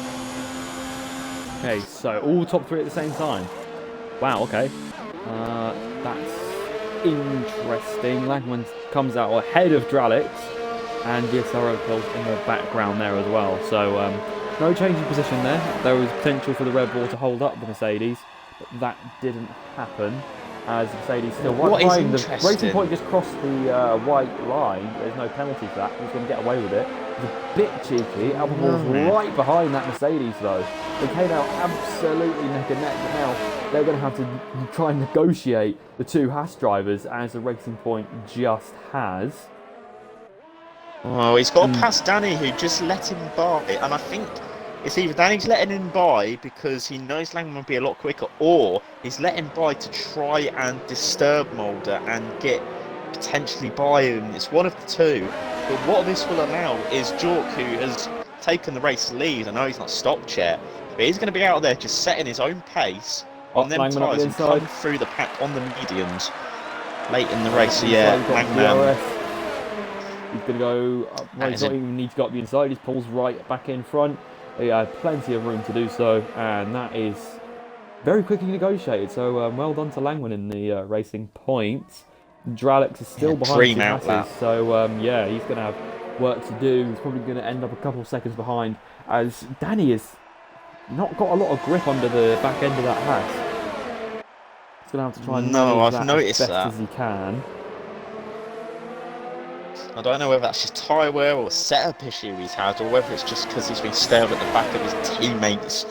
Okay, so all top 3 at the same time. Wow, okay. That's interesting. Langman comes out ahead of Dralix, and DSR overkills in the background there as well. So no change in position there. There was potential for the Red Bull to hold up the Mercedes, but that didn't happen. As Mercedes still right behind. The Racing Point just crossed the white line. There's no penalty for that. He's going to get away with it. It's a bit cheeky. Alphamore's right behind that Mercedes though. They came out absolutely neck and neck, but now they're going to have to try and negotiate the 2 Haas drivers, as the Racing Point just has. Oh, he's got past Danny, who just let him by, and I think it's either Danny's letting him by because he knows Langman will be a lot quicker, or he's letting by to try and disturb Mulder and get potentially by him. It's one of the 2. But what this will allow is Jork, who has taken the race lead. I know he's not stopped yet, but he's going to be out there just setting his own pace on them Langman tyres and come through the pack on the mediums late in the race. So yeah, Langman. He's going to go up, well, he's not even need to go up the inside. He pulls right back in front. He had plenty of room to do so, and that is very quickly negotiated. So well done to Langman in the Racing Point. Dralix is still behind the Hasses, so yeah, he's going to have work to do. He's probably going to end up a couple of seconds behind, as Danny has not got a lot of grip under the back end of that Haas. He's going to have to try and manage that as best as he can. I don't know whether that's just tyre wear or setup issue he's had, or whether it's just because he's been staring at the back of his teammate's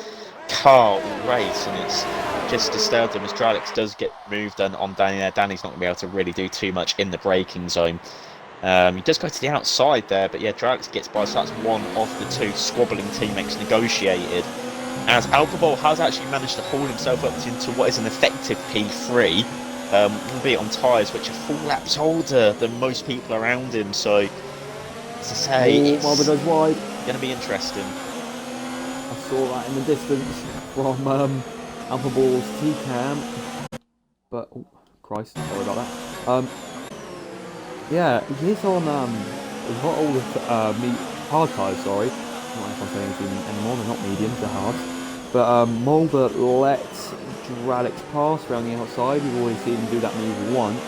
car all race, and it's just disturbed him as Dralix does get moved on Danny there. Danny's not going to be able to really do too much in the braking zone. He does go to the outside there, but yeah, Dralix gets by, so that's one of the 2 squabbling teammates negotiated. As Alcohol has actually managed to haul himself up into what is an effective P3. Albeit on tyres which are 4 laps older than most people around him, so as I say, it's goes wide. Going to be interesting. I saw that in the distance from Alpha Ball's T-Cam, but oh Christ, sorry about that. Yeah, he's on we've got all the hard tyres. Sorry, I'm not if I'm saying anything anymore. They're not mediums, they're hard. But Mulder lets Dralix pass around the outside. We've already seen him do that move once,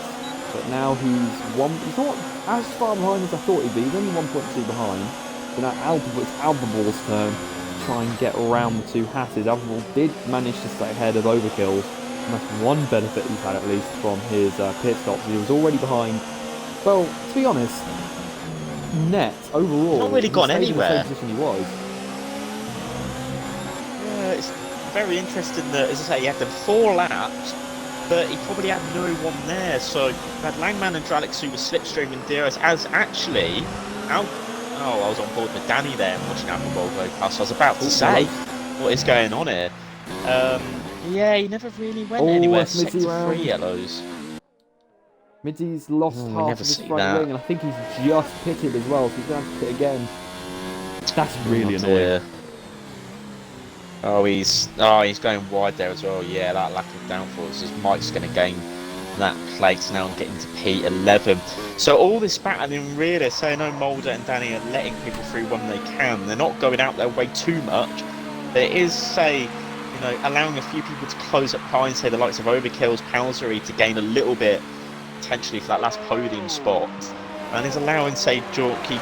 but now he's not as far behind as I thought he'd be. He's only 1.2 behind. But now it's Alpha Ball's turn to try and get around the 2 Hasses. Alpha Ball did manage to stay ahead of Overkills, and that's one benefit he's had at least from his pit stops. He was already behind. Well, to be honest, net overall, he's not really gone anywhere. In the same position he was. It's very interesting that, as I say, he had them 4 laps, but he probably had no one there. So we had Langman and Dralix who was slipstreaming DRS, as actually, I was on board with Danny there and watching Alpha go past. I was about to say, what is going on here? Yeah, he never really went anywhere. Sector 3 yellows. Midsy's lost half of his front wing, and I think he's just pitted as well, so he's going to have to pit again. That's really annoying. Oh, he's going wide there as well. Yeah, that lack of downforce as Mike's going to gain that place now and get into P11. So all this battling really, say no, Mulder and Danny are letting people through when they can. They're not going out their way too much. There is, say, allowing a few people to close up behind, say the likes of Overkill's, Palsery to gain a little bit potentially for that last podium spot, and is allowing, say, Jorky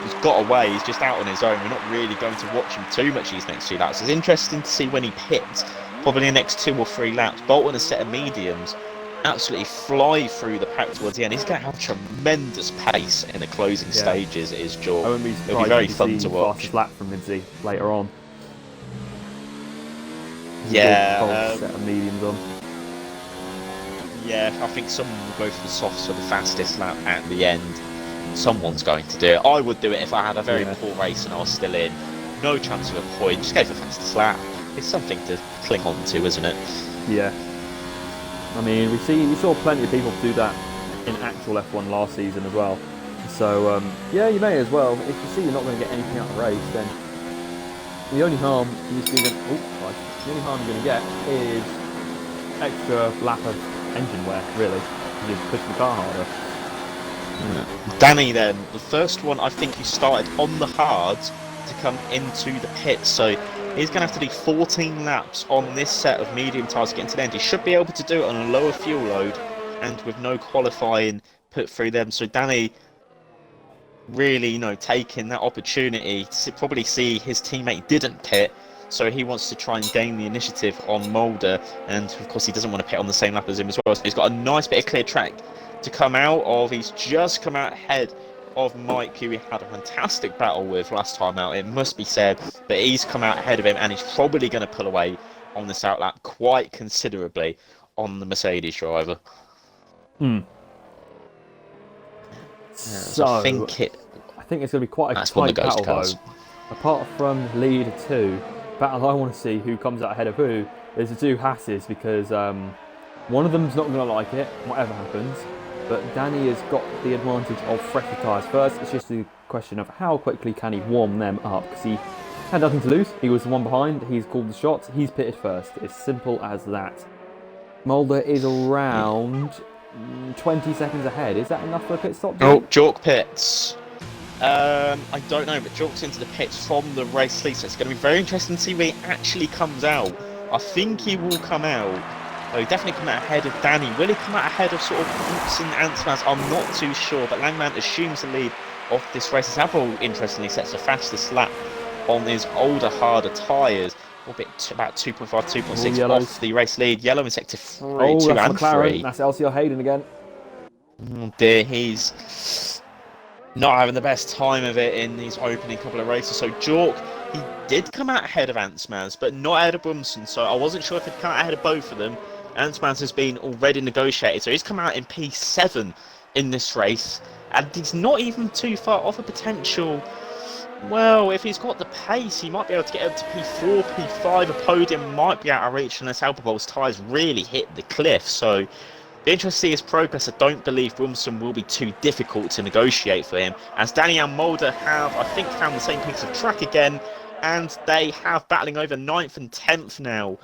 he's got away, he's just out on his own. We're not really going to watch him too much these next 2 laps. It's interesting to see when he pits, probably the next 2 or 3 laps. Bolton, a set of mediums, absolutely fly through the pack towards the end. He's going to have tremendous pace in the closing stages, is Jork. It'll be very fun to watch. Fastest lap from Midsy later on. Yeah, set of mediums on. Yeah, I think someone will go for the softs for the fastest lap at the end. someone's going to do it. I would do it if I had a very poor race and I was still in. No chance of a point, just go for fastest lap. It's something to cling on to, isn't it? Yeah. I mean, we saw plenty of people do that in actual F1 last season as well. So, yeah, you may as well. If you see you're not going to get anything out of the race, then the only harm you're going to get is extra lap of engine wear, really. You just push the car harder. Yeah. Danny, then, the first one I think he started on the hards to come into the pits, so he's going to have to do 14 laps on this set of medium tyres to get into the end. He should be able to do it on a lower fuel load and with no qualifying put through them. So Danny really, you know, taking that opportunity to probably see his teammate didn't pit, so he wants to try and gain the initiative on Mulder, and of course he doesn't want to pit on the same lap as him as well. So he's got a nice bit of clear track to come out of. He's just come out ahead of Mike, who he had a fantastic battle with last time out, it must be said, but he's come out ahead of him and he's probably going to pull away on this outlap quite considerably on the Mercedes driver. So I think it's going to be quite a tight battle, though. Apart from lead 2, battle I want to see who comes out ahead of who is the two Hasses, because one of them's not going to like it, whatever happens. But Danny has got the advantage of fresher tyres first. It's just a question of how quickly can he warm them up, because he had nothing to lose. He was the one behind. He's called the shots. He's pitted first. It's simple as that. Mulder is around 20 seconds ahead. Is that enough for a pit stop? Oh, Jork pits. I don't know, but Jork's into the pits from the race lead, so it's going to be very interesting to see where he actually comes out. I think he will come out. Oh, he definitely come out ahead of Danny. Will he come out ahead of sort of Boots and Antmans? I'm not too sure, but Langman assumes the lead of this race. Apple, interestingly, sets the fastest lap on his older, harder tyres. A bit about 2.5, 2.6 off the race lead. Yellow in sector 3, 2 that's and McLaren. 3. That's LCR Hayden again. Oh dear, he's not having the best time of it in these opening couple of races. So Jork, he did come out ahead of Antmans, but not ahead of Brumson. So I wasn't sure if he'd come out ahead of both of them. Antmans has been already negotiated, so he's come out in P7 in this race, and he's not even too far off a potential. Well, if he's got the pace, he might be able to get up to P4, P5. A podium might be out of reach unless Alphaball's tyres really hit the cliff. So, be interesting to see his progress. I don't believe Brumson will be too difficult to negotiate for him, as Danny and Mulder have, I think, found the same piece of track again, and they have battling over 9th and 10th now,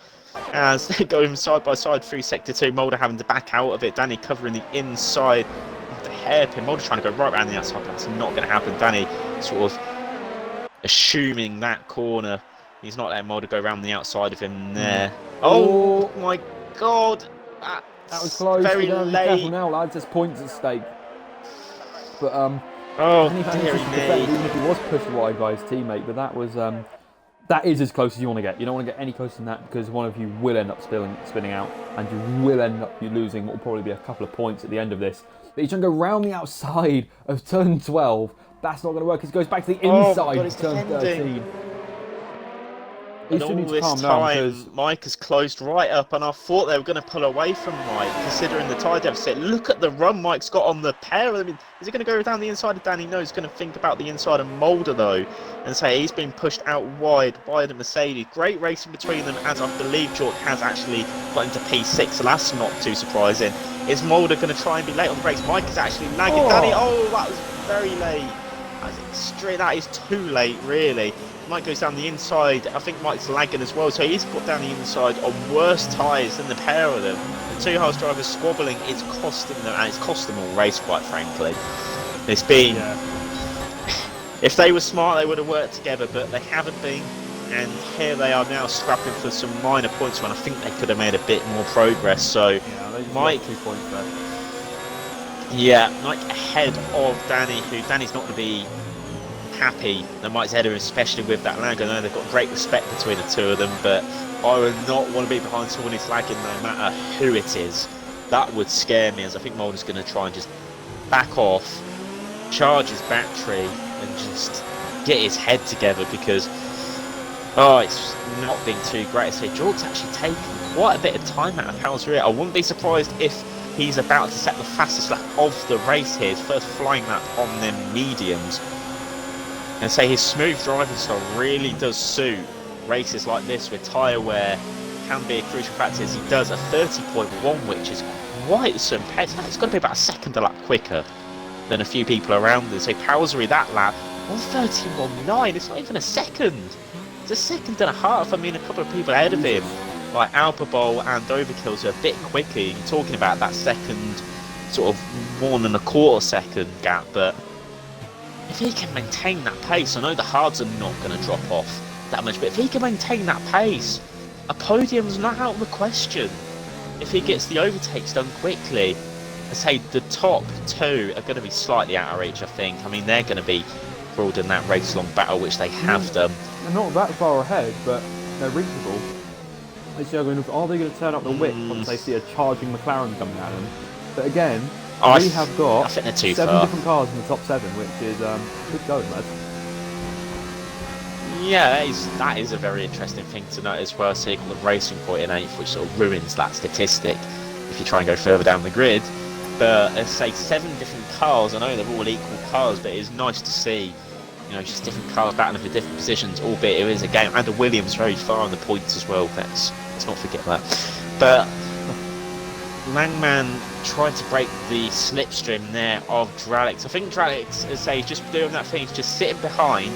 as they go side by side through sector 2. Mulder having to back out of it. Danny covering the inside of the hairpin. Mulder trying to go right around the outside, but that's not going to happen. Danny sort of assuming that corner. He's not letting Mulder go around the outside of him there. Oh my god! That was close. Very late. Careful now, lads. There's points at stake. But oh dear me! Even if he was pushed wide by his teammate, but that is as close as you want to get. You don't want to get any closer than that, because one of you will end up spinning out, and you will end up losing what will probably be a couple of points at the end of this. But he's trying to go round the outside of turn 12. That's not going to work. He goes back to the inside of turn 13. And all this time, Mike has closed right up, and I thought they were going to pull away from Mike, considering the tyre deficit. Look at the run Mike's got on the pair. I mean, is he going to go down the inside of Danny? No, he's going to think about the inside of Mulder, though, and say he's been pushed out wide by the Mercedes. Great racing between them, as I believe Jork has actually got into P6, so that's not too surprising. Is Mulder going to try and be late on the brakes? Mike is actually lagging. Danny, that was very late. That is too late, really. Mike goes down the inside. I think Mike's lagging as well, so he's got down the inside on worse tyres than the pair of them. The two house drivers squabbling. It's costing them, and it's cost them all race, quite frankly. It's been. If they were smart, they would have worked together, but they haven't been. And here they are now scrapping for some minor points when I think they could have made a bit more progress. So Mike, 2 points there. Yeah, Mike ahead of Danny, who Danny's not going to be happy that Mike's ahead of him, especially with that lag. I know they've got great respect between the two of them, but I would not want to be behind someone who's lagging no matter who it is. That would scare me, as I think Mulder's going to try and just back off, charge his battery, and just get his head together, because it's not been too great. So Jork's actually taken quite a bit of time out of Hal's rear. I wouldn't be surprised if he's about to set the fastest lap of the race here, his first flying lap on them mediums. And say his smooth driving style really does suit races like this, where tyre wear can be a crucial factor, as he does a 30.1, which is quite some pace. It's got to be about a second a lap quicker than a few people around him. So Palsbury that lap on 13.19, it's not even a second. It's a second and a half. I mean, a couple of people ahead of him, like Alpabol and Overkills, are a bit quicker. You're talking about that second, sort of 1.25 second gap, but if he can maintain that pace, I know the hards are not going to drop off that much, but if he can maintain that pace, a podium's not out of the question. If he gets the overtakes done quickly, I say the top two are going to be slightly out of reach, I think. I mean, they're going to be crawled in that race-long battle, which they have done. They're not that far ahead, but they're reachable. Are they going to turn up the whip once they see a charging McLaren coming at them? But again, we have got I think they're too 7 far. different cars in the top 7, which is good going, lads. Yeah, that is a very interesting thing to note as well. So you got the Racing Point in 8th, which sort of ruins that statistic if you try and go further down the grid. But let's say 7 different cars. I know they're all equal cars, but it's nice to see, you know, just different cars battling for different positions, albeit it is a game. And the Williams very far on the points as well. Let's not forget that. But Langman tried to break the slipstream there of Dralix. I think Dralix, as I say, just doing that thing, he's just sitting behind,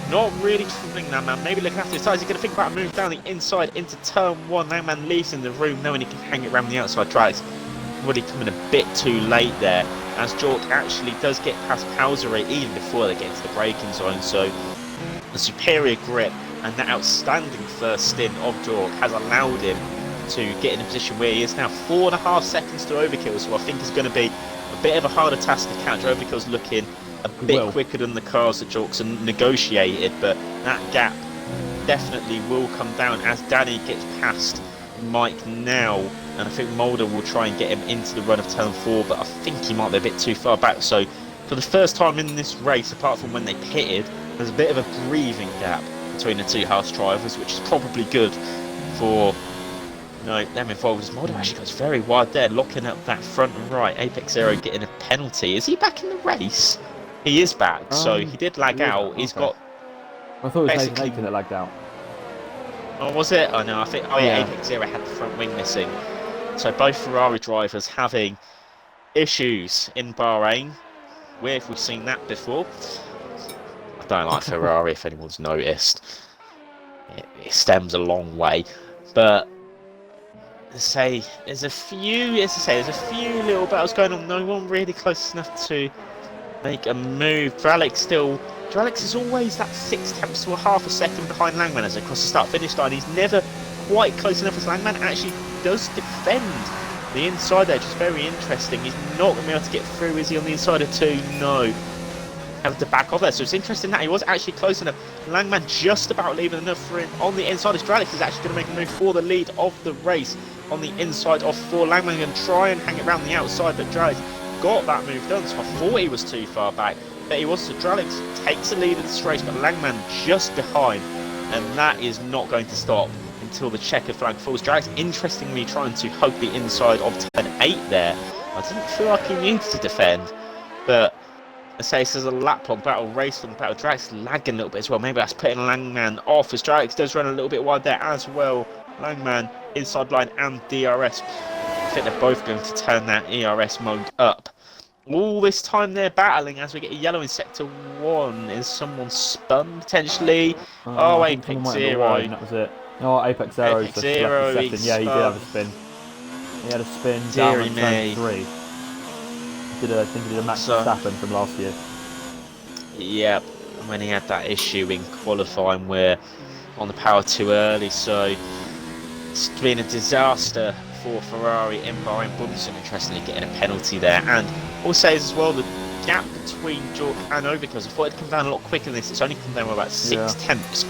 not really troubling Langman, maybe looking after his sides. He's going to think about a move down the inside into turn 1. Langman leaves in the room knowing he can hang it around the outside. Dralix really coming a bit too late there, as Jork actually does get past Palsbury even before they get into the braking zone. So the superior grip and that outstanding first stint of Jork has allowed him to get in a position where he is now 4.5 seconds to Overkill. So I think it's going to be a bit of a harder task to catch. Overkill's looking a bit quicker than the cars that Jork's negotiated, but that gap definitely will come down as Danny gets past Mike now, and I think Mulder will try and get him into the run of turn 4, but I think he might be a bit too far back. So for the first time in this race, apart from when they pitted, there's a bit of a breathing gap between the two Haas drivers, which is probably good for, you know, them involved, as Mulder actually goes very wide there, locking up that front and right. Apex Zero getting a penalty. Is he back in the race? He is back, so he did lag out. He's got... I thought it was Nathan that lagged out. Oh, was it? Oh no, I think... Oh yeah, Apex Zero had the front wing missing. So both Ferrari drivers having issues in Bahrain. Where have we seen that before? I don't like Ferrari, if anyone's noticed. It stems a long way. But there's a few little battles going on. No one really close enough to make a move. Dralix is always that 6/10 to a half a second behind Langman as they cross the start-finish line. He's never quite close enough, as Langman actually does defend the inside there, which is very interesting. He's not going to be able to get through, is he, on the inside of 2? No. Have to back off there, so it's interesting that he was actually close enough. Langman just about leaving enough for him on the inside, as Dralix is actually going to make a move for the lead of the race on the inside of 4. Langman going to try and hang it around the outside, but Dralix got that move done, so I thought he was too far back. But he was. So Dralix takes the lead of this race, but Langman just behind, and that is not going to stop until the checkered flag falls. Dralix interestingly trying to hug the inside of turn 8 there. I didn't feel like he needed to defend, but I say this is a lap-long battle, race-long battle. Dralix lagging a little bit as well. Maybe that's putting Langman off, as Dralix does run a little bit wide there as well. Langman, inside line, and DRS. I think they're both going to turn that ERS mode up. All this time they're battling as we get a yellow in sector 1. Is someone spun potentially? Oh, Apex Zero. That was it. Oh, Apex Zero. Apex Zero. Yeah, he did have a spin. He had a spin down in turn 3. I think he did a Max Verstappen from last year. Yep, when he had that issue in qualifying where on the power too early, so it's been a disaster for Ferrari in Bahrain. Bundesson interestingly getting a penalty there, and also as well the gap between Jork and Overkill, I thought it'd come down a lot quicker than this. It's only come down by about 6/10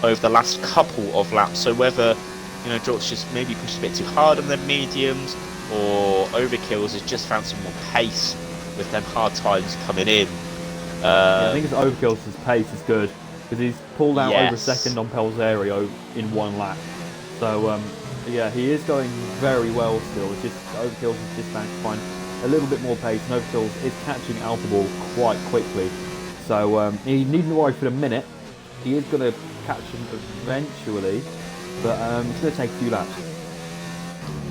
over the last couple of laps, so whether, you know, Jork's just maybe pushed a bit too hard on the mediums, or Overkills has just found some more pace with them hard times coming in. I think it's Overkills' pace is good, because he's pulled out over a second on Pelzeri in one lap. So Yeah, he is going very well still. It's just Overkills has just managed to find a little bit more pace, and Overkills is catching Alphaball quite quickly. So he needn't worry for the minute. He is going to catch him eventually, but it's going to take a few laps.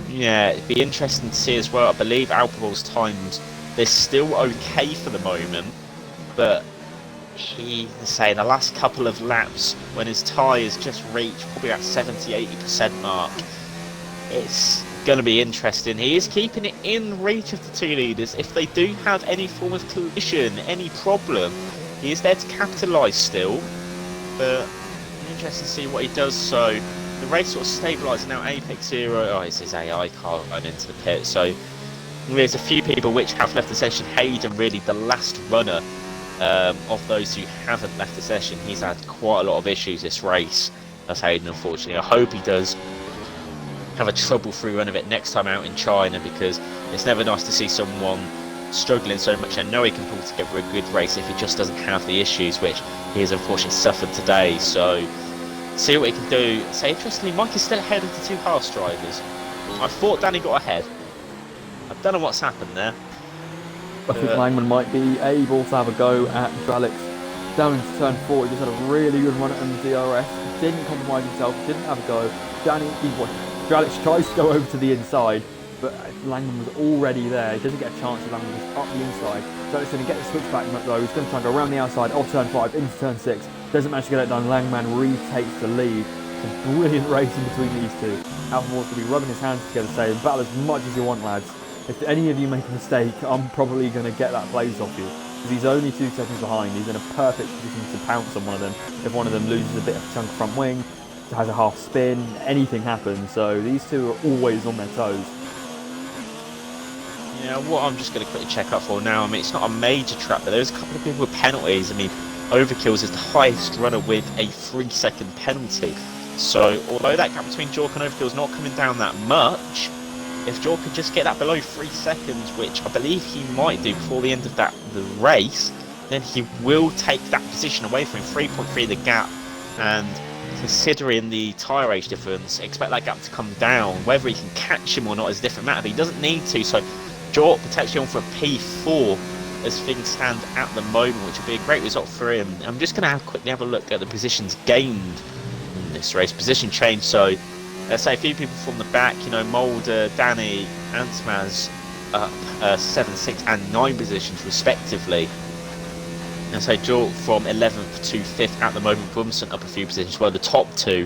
Yeah, it'd be interesting to see as well. I believe Alphaball's times, they're still okay for the moment, but he, say, the last couple of laps, when his tyres just reached probably that 70-80% mark, it's going to be interesting. He is keeping it in reach of the two leaders. If they do have any form of collision, any problem, he is there to capitalise still. But interesting to see what he does. So the race sort of stabilises now. Apex Zero, oh, it's his AI car going into the pit. So there's a few people which have left the session. Hayden, really the last runner of those who haven't left the session. He's had quite a lot of issues this race. That's Hayden, unfortunately. I hope he does have a trouble-free run of it next time out in China, because it's never nice to see someone struggling so much. I know he can pull together a good race if he just doesn't have the issues which he has unfortunately suffered today. So see what he can do. So interestingly, Mike is still ahead of the two Haas drivers. I thought Danny got ahead. I don't know what's happened there. I think Langman might be able to have a go at Dralix down into turn 4. He just had a really good run at him DRS. Didn't compromise himself, didn't have a go. Dralix tries to go over to the inside, but Langman was already there. He doesn't get a chance. Langman just up the inside. Dralix going to get the switchback though. He's going to try and go around the outside off turn 5 into turn 6. Doesn't manage to get it done. Langman retakes the lead. It's a brilliant race in between these two. Alphavall's going to be rubbing his hands together saying, battle as much as you want, lads. If any of you make a mistake, I'm probably going to get that place off you. Because he's only 2 seconds behind. He's in a perfect position to pounce on one of them. If one of them loses a bit of a chunk of front wing, has a half spin, anything happens. So these two are always on their toes. Yeah, what I'm just going to quickly check up for now, I mean, it's not a major trap, but there's a couple of people with penalties. I mean, Overkills is the highest runner with a 3-second penalty. So although that gap between Jork and Overkill is not coming down that much, if Jork could just get that below 3 seconds, which I believe he might do before the end of the race, then he will take that position away from him. 3.3 the gap, and considering the tyre age difference, expect that gap to come down. Whether he can catch him or not is a different matter, but he doesn't need to. So Jork potentially on for a P4 as things stand at the moment, which would be a great result for him. I'm just going to quickly have a look at the positions gained in this race. Position change, so let's say a few people from the back, you know, Mulder, Danny, and Smaz up 7, 6 and 9 positions respectively. And so Jork from 11th to 5th at the moment. Brumson up a few positions. Well, the top two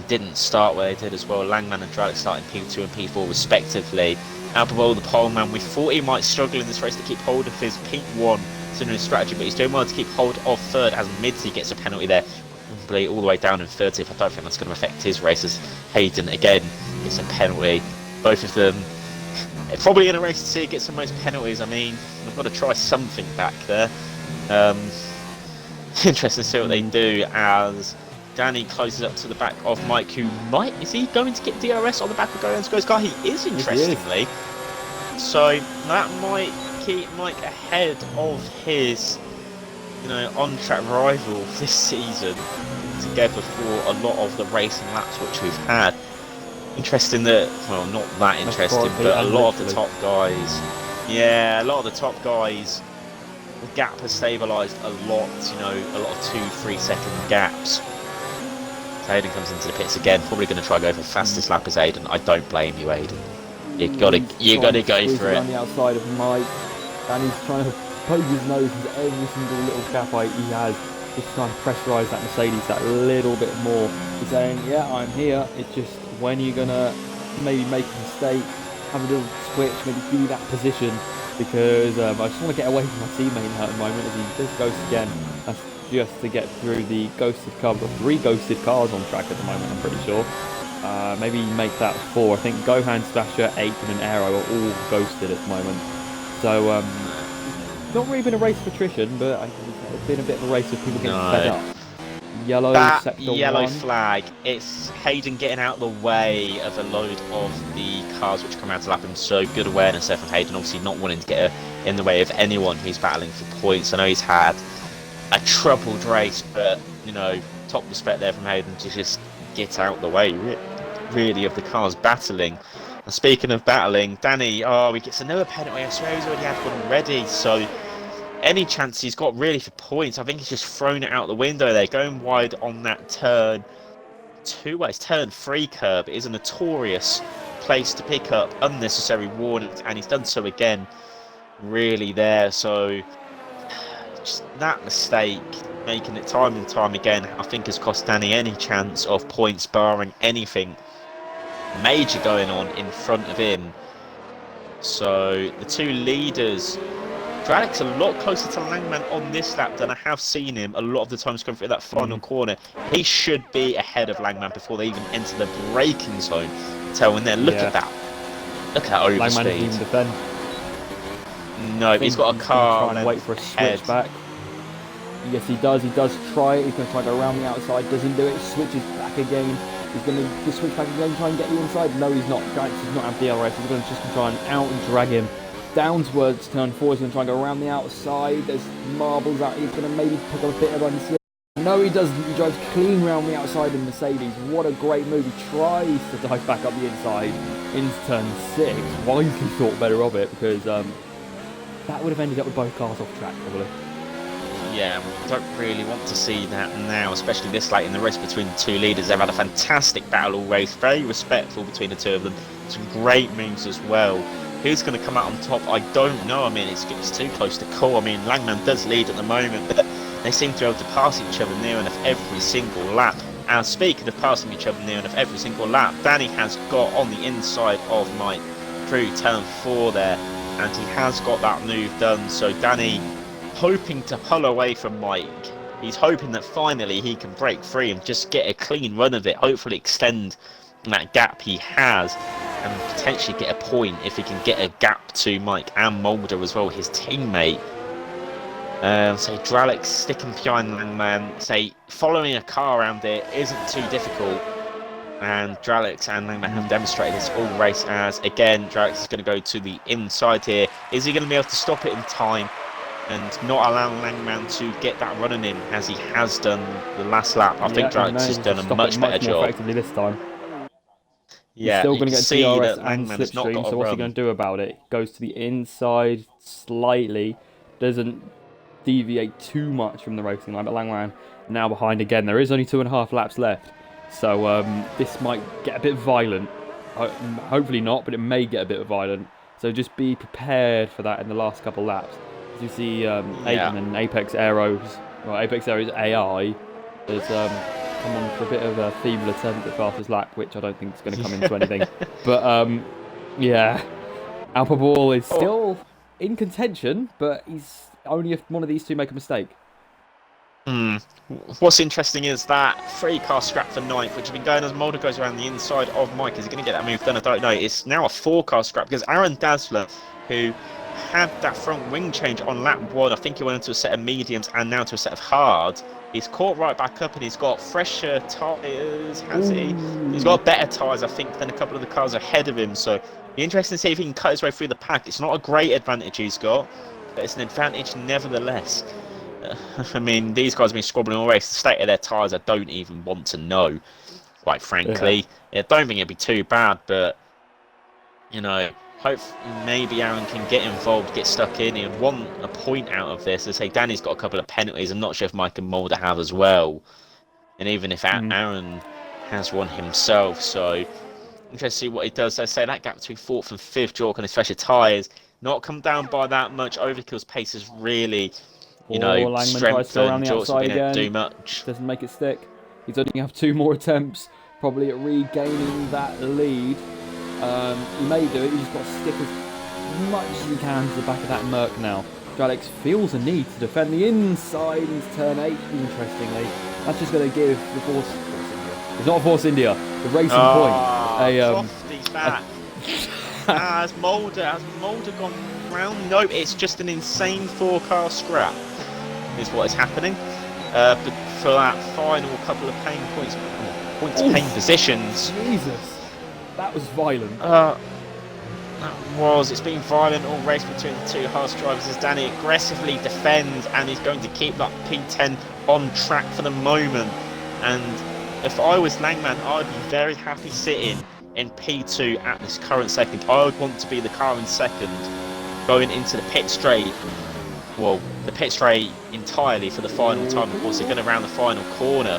didn't start where they did as well. Langman and Dralix starting P2 and P4 respectively. Alphavall, the pole man, we thought he might struggle in this race to keep hold of his P1 his strategy, but he's doing well to keep hold of 3rd as Midsey gets a penalty there. Probably all the way down in 30th. I don't think that's going to affect his race, as Hayden again gets a penalty. Both of them probably in a race to see who gets the most penalties. I mean, I've got to try something back there. Interesting to see what they do as Danny closes up to the back of Mike, who might... Is he going to get DRS on the back of Go's car? He is, interestingly. So that might keep Mike ahead of his, you know, on-track rival this season together for a lot of the racing laps which we've had. Interesting that... Well, not that interesting, but a lot of the top guys... Yeah, a lot of the top guys... The gap has stabilised a lot, you know, a lot of 2-3 second gaps. So Aiden comes into the pits again, probably going to try to go for the fastest lap as Aiden. I don't blame you, Aiden. You got to go for it. On the outside of Mike, and he's trying to poke his nose into every single little gap he has. Just trying to pressurise that Mercedes that little bit more. He's saying, yeah, I'm here. It's just when you're going to maybe make a mistake, have a little switch, maybe give you that position. Because I just want to get away from my teammate at the moment as he does ghost again. That's just to get through the ghosted car. We've got 3 ghosted cars on track at the moment, I'm pretty sure. Maybe make that 4. I think Gohan, Stasher, Aiken and Aero are all ghosted at the moment. So, not really been a race for attrition, but it's been a bit of a race of people getting fed up. Yellow, that sector yellow 1. flag, it's Hayden getting out of the way of a load of the cars which come out to lap him. So good awareness there from Hayden, obviously not wanting to get in the way of anyone who's battling for points. I know he's had a troubled race, but, you know, top respect there from Hayden to just get out of the way. really, of the cars battling. And speaking of battling, Danny, he gets another penalty. I swear he's already had one already. So any chance he's got really for points, I think he's just thrown it out the window there, going wide on that turn 2, it's turn 3 curb. It is a notorious place to pick up unnecessary warnings, and he's done so again, really there. So just that mistake, making it time and time again, I think has cost Danny any chance of points, barring anything major going on in front of him. So the two leaders, Dralec's a lot closer to Langman on this lap than I have seen him a lot of the times going through that final corner. He should be ahead of Langman before they even enter the braking zone. Telling there, look at that. Look at that overspeed. Langman doesn't even defend. No, he's got a car. Try and wait for a switch back. Yes, he does. He does try it. He's going to try to go around the outside. Doesn't do it. Switches back again. He's going to switch back again, try and get the inside. No, he's not. Drax does not have DRS. He's going to just try and out and drag him down towards turn 4. He's going to try and go around the outside. There's marbles out. He's going to maybe pick up a bit of unslip. No, he doesn't. He drives clean round the outside of Mercedes. What a great move. He tries to dive back up the inside into turn 6. Wisely thought better of it, because that would have ended up with both cars off track, probably. Yeah, we don't really want to see that now, especially this late in the race between the two leaders. They've had a fantastic battle all race, very respectful between the two of them. Some great moves as well. Who's going to come out on top? I don't know. I mean, it's too close to call. I mean, Langman does lead at the moment, but they seem to be able to pass each other near enough every single lap. And speaking of passing each other near enough every single lap, Danny has got on the inside of Mike through turn 4 there, and he has got that move done. So Danny, hoping to pull away from Mike. He's hoping that finally he can break free and just get a clean run of it, hopefully extend that gap he has, and potentially get a point if he can get a gap to Mike and Mulder as well, his teammate. So Dralek sticking behind Langman, say following a car around there isn't too difficult, and Dralek and Langman have demonstrated this all race, as again Dralek is going to go to the inside here. Is he going to be able to stop it in time and not allow Langman to get that running in as he has done the last lap? I think Dralek has done a much better job. Effectively this time. Yeah, he's still going to get DRS and Langman slipstream, so what's he going to do about it? Goes to the inside slightly, doesn't deviate too much from the racing line, but Langman now behind again. There is only 2.5 laps left, so this might get a bit violent. Hopefully not, but it may get a bit violent, so just be prepared for that in the last couple laps. As you see, Aiden and Apex Aeros AI has come on for a bit of a feeble attempt at fastest lap, which I don't think is going to come into anything. But yeah, Alpha Ball is still in contention, but he's only if one of these two make a mistake. What's interesting is that 3-car scrap for 9th, which has been going as Mulder goes around the inside of Mike. Is he going to get that move done? I don't know. It's now a 4-car scrap because Aaron Dassler, who had that front wing change on lap 1, I think he went into a set of mediums and now to a set of hards. He's caught right back up and he's got fresher tyres, has he? He's got better tyres, I think, than a couple of the cars ahead of him. So be interesting to see if he can cut his way through the pack. It's not a great advantage he's got, but it's an advantage nevertheless. I mean, these guys have been squabbling all race. The state of their tyres, I don't even want to know, quite frankly. I don't think it'd be too bad, but, you know, hope maybe Aaron can get involved, get stuck in. He'd want a point out of this. As I say, Danny's got a couple of penalties. I'm not sure if Mike and Mulder have as well. And even if Aaron has one himself. So, interesting to see what he does. I say that gap between 4th and 5th, Jork and his fresher tyres, not come down by that much. Overkill's pace is really, you know, strengthened. Jork's not going to do much. Doesn't make it stick. He's only going to have 2 more attempts, probably at regaining that lead. He may do it. He's got to stick as much as he can to the back of that Merc now. Dralex feels a need to defend the inside into turn 8, interestingly. That's just going to give the Force India. It's not Force India, the Racing Point. He's back. Has Mulder gone round? No, it's just an insane 4-car scrap is what is happening. But for that final couple of pain points pain positions. Jesus. That was violent. It's been violent all race between the two Haas drivers as Danny aggressively defends and is going to keep that P10 on track for the moment. And if I was Langman, I'd be very happy sitting in P2 at this current second. I would want to be the car in second, going into the pit straight. Well, the pit straight entirely for the final time. Of course, they're going to round the final corner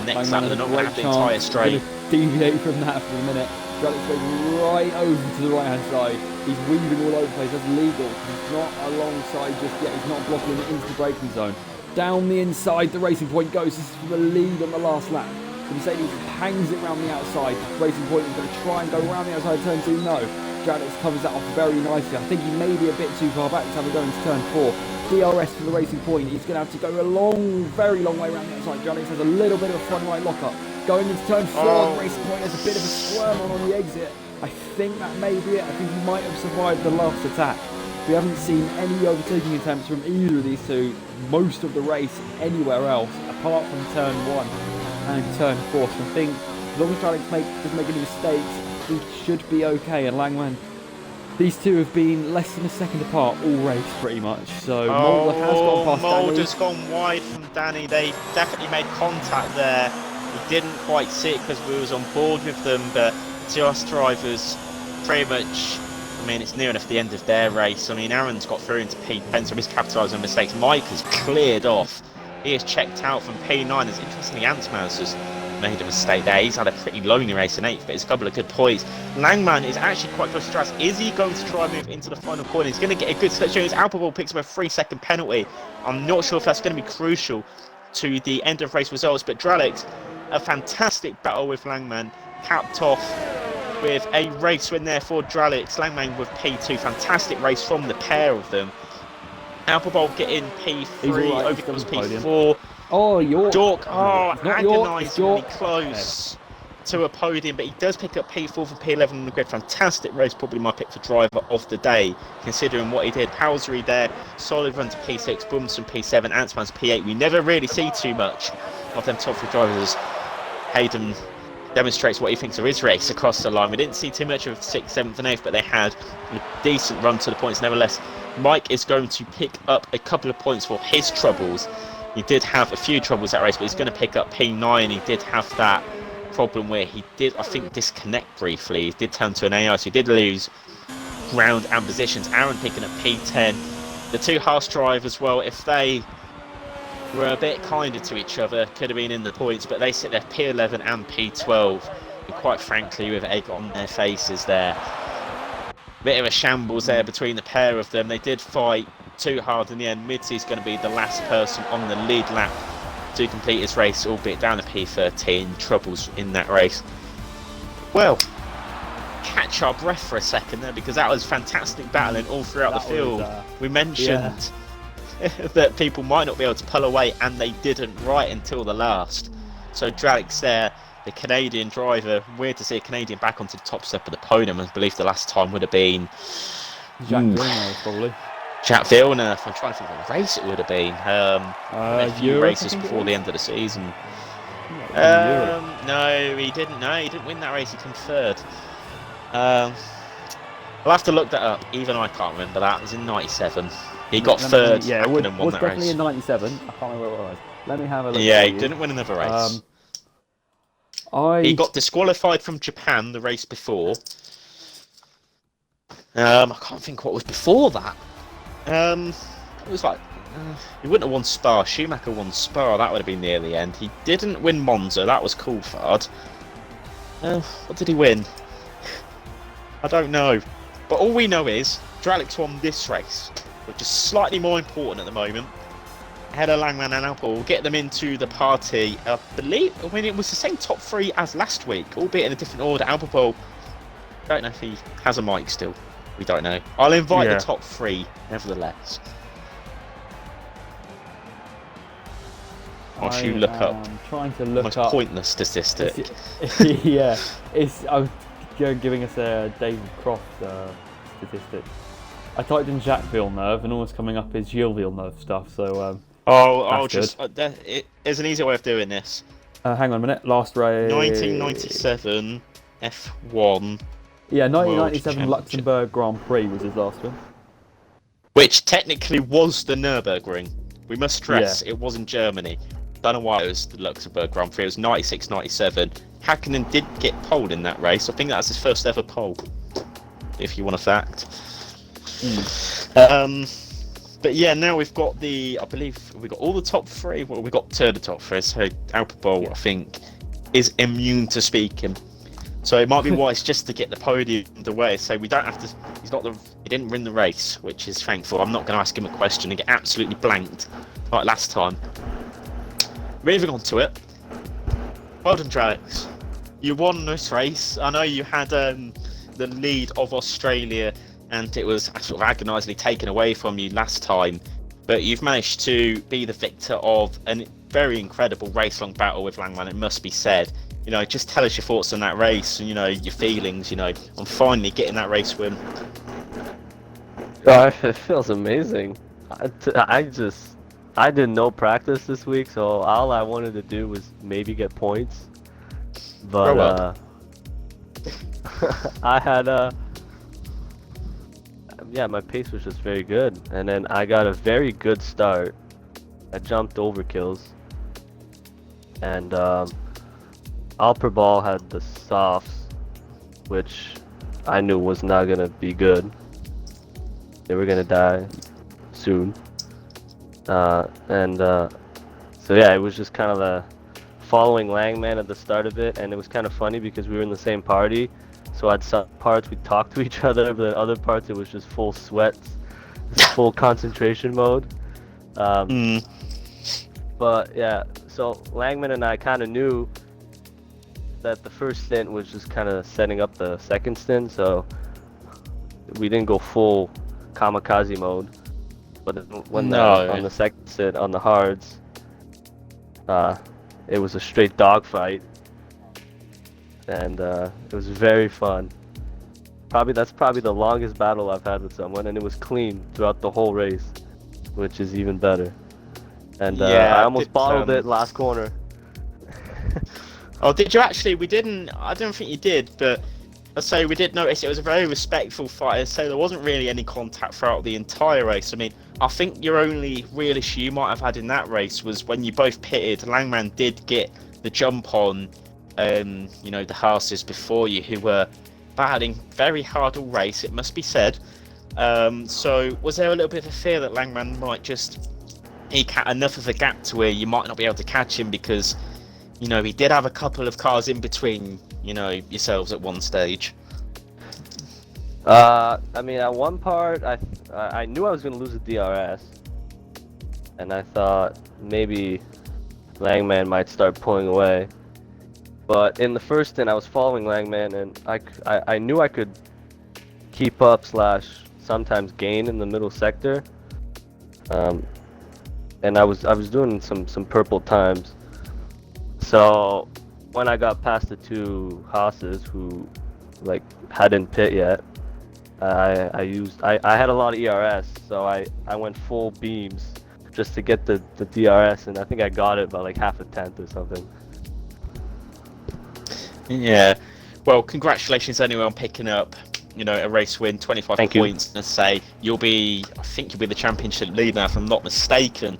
next lap. They're not going to have the entire straight. Deviate from that for a minute. Draglic's going right over to the right-hand side. He's weaving all over the place. That's legal. He's not alongside just yet. He's not blocking into the braking zone. Down the inside, the Racing Point goes. This is for the lead on the last lap. The Mercedes hangs it around the outside. Racing Point is going to try and go around the outside of turn 2. No. Draglic's covers that off very nicely. I think he may be a bit too far back to have a go into turn 4. DRS for the Racing Point. He's going to have to go a long, very long way around the outside. Draglic's has a little bit of a front right lockup. Going into turn 4, the Racing Point has a bit of a squirm on the exit. I think that may be it. I think he might have survived the last attack. We haven't seen any overtaking attempts from either of these two most of the race anywhere else, apart from turn 1 and turn 4. So I think as long as Draglic's doesn't make any mistakes, he should be okay. And Langman, these two have been less than a second apart all race pretty much. So Mulder has gone past Danny. Mulder's gone wide from Danny. They definitely made contact there. We didn't quite see it because we was on board with them, but the two us drivers pretty much, I mean, it's near enough the end of their race. I mean, Aaron's got through into P10, so he's capitalised on mistakes. Mike has cleared off. He is checked out from P9. As interestingly, Antmans has made a mistake there. He's had a pretty lonely race in 8th, but it's a couple of good points. Langman is actually quite close to Strauss. Is he going to try and move into the final corner? He's going to get a good slip. His Alphaball picks up a 3-second penalty. I'm not sure if that's going to be crucial to the end of race results, but Draglic's a fantastic battle with Langman, capped off with a race win there for Draglic's. Langman with P2, fantastic race from the pair of them. Alphaball getting P3, overcomes P4. Oh, York. Agonisingly close to a podium, but he does pick up P4 for P11 on the grid. Fantastic race, probably my pick for driver of the day, considering what he did. Palsbury there, solid run to P6, Bumson P7, Antmans P8. We never really see too much of them top 3 drivers. Hayden demonstrates what he thinks of his race across the line. We didn't see too much of 6th, 7th and 8th, but they had a decent run to the points nevertheless. Mike is going to pick up a couple of points for his troubles. He did have a few troubles that race, but he's going to pick up P9. He did have that problem where he did, I think, disconnect briefly. He did turn to an AI, so he did lose ground and positions. Aaron picking up P10. The two Haas drivers, well, if they were a bit kinder to each other, could have been in the points, but they sit there P11 and P12. And quite frankly, with egg on their faces there. Bit of a shambles there between the pair of them. They did fight too hard in the end. Mitzi's going to be the last person on the lead lap to complete his race, albeit down to P13. Troubles in that race. Well, catch our breath for a second there, because that was fantastic battling all throughout the field. We mentioned that people might not be able to pull away, and they didn't right until the last. So Draglic's there, the Canadian driver. Weird to see a Canadian back onto the top step of the podium. I believe the last time would have been Jack Villeneuve, probably. Jack Villeneuve. I'm trying to think what race it would have been. A few races before the end of the season. No, he didn't. No, he didn't win that race. He came third. I'll have to look that up. Even I can't remember that. It was in '97. He got third. Yeah, it was definitely race. in '97. I can't remember what it was. Let me have a look. Yeah, he didn't win another race. He got disqualified from Japan the race before. I can't think what was before that. It was like he wouldn't have won Spa. Schumacher won Spa. That would have been near the end. He didn't win Monza. That was Coulthard. What did he win? I don't know. But all we know is Draglic's won this race, which is slightly more important at the moment. Ahead of Langman and Alpha will get them into the party. I believe when it was the same top 3 as last week, albeit in a different order. Alpha don't know if he has a mic still. We don't know. I'll invite the top 3, nevertheless. Whilst you look up. I'm trying to look most up. Pointless statistic. Yeah, I was giving us a David Croft statistic. I typed in Jacques Villeneuve, and all that's coming up is Gilles Villeneuve stuff. So. There's an easier way of doing this. Hang on a minute. Last race. 1997 F1. Yeah, 1997 Luxembourg Grand Prix was his last one. Which technically was the Nürburgring. We must stress it was in Germany. don't know why it was the Luxembourg Grand Prix. It was 96, 97. Hakkinen did get pole in that race. I think that's his first ever pole, if you want a fact. But yeah, now we've got I believe we've got all the top three. Well, we've got two of the top three. So Alphabol, I think, is immune to speaking. So it might be wise just to get the podium away, so we don't have to. He didn't win the race, which is thankful. I'm not going to ask him a question and get absolutely blanked like last time. Moving on to it. Well done, Dralex. You won this race. I know you had the lead of Australia, and it was sort of agonisingly taken away from you last time. But you've managed to be the victor of a very incredible race-long battle with Langman, it must be said. Just tell us your thoughts on that race and, your feelings, on finally getting that race win. Oh, it feels amazing. I did no practice this week, so all I wanted to do was maybe get points. But, I had, my pace was just very good. And then I got a very good start. I jumped overkills. And, Alphabol had the softs, which I knew was not gonna be good. They were gonna die soon. So yeah, it was just kind of the following Langman at the start of it, and it was kind of funny because we were in the same party. So at some parts we talked to each other, but at other parts it was just full sweat, full concentration mode. But yeah, so Langman and I kind of knew that the first stint was just kind of setting up the second stint, so we didn't go full kamikaze mode. But when on the second stint on the hards, it was a straight dogfight, and it was very fun. That's probably the longest battle I've had with someone, and it was clean throughout the whole race, which is even better. And I almost bottled it last corner. Oh, did you actually? I don't think you did, but I'd say we did notice it was a very respectful fight. I'd say there wasn't really any contact throughout the entire race. I mean, I think your only real issue you might have had in that race was when you both pitted. Langman did get the jump on, the horses before you, who were battling very hard all race, it must be said. So was there a little bit of a fear that Langman might just eke out enough of a gap to where you might not be able to catch him because, he did have a couple of cars in between, yourselves at one stage? I mean, at one part, I knew I was going to lose the DRS, and I thought maybe Langman might start pulling away. But in the first stint, I was following Langman, and I knew I could keep up / sometimes gain in the middle sector. And I was doing some purple times. So when I got past the two Haas's who hadn't pit yet, I had a lot of ERS, so I went full beams just to get the DRS, and I think I got it by half a tenth or something. Yeah, well, congratulations anyway on picking up a race win, 25 points. And say I think you'll be the championship leader if I'm not mistaken.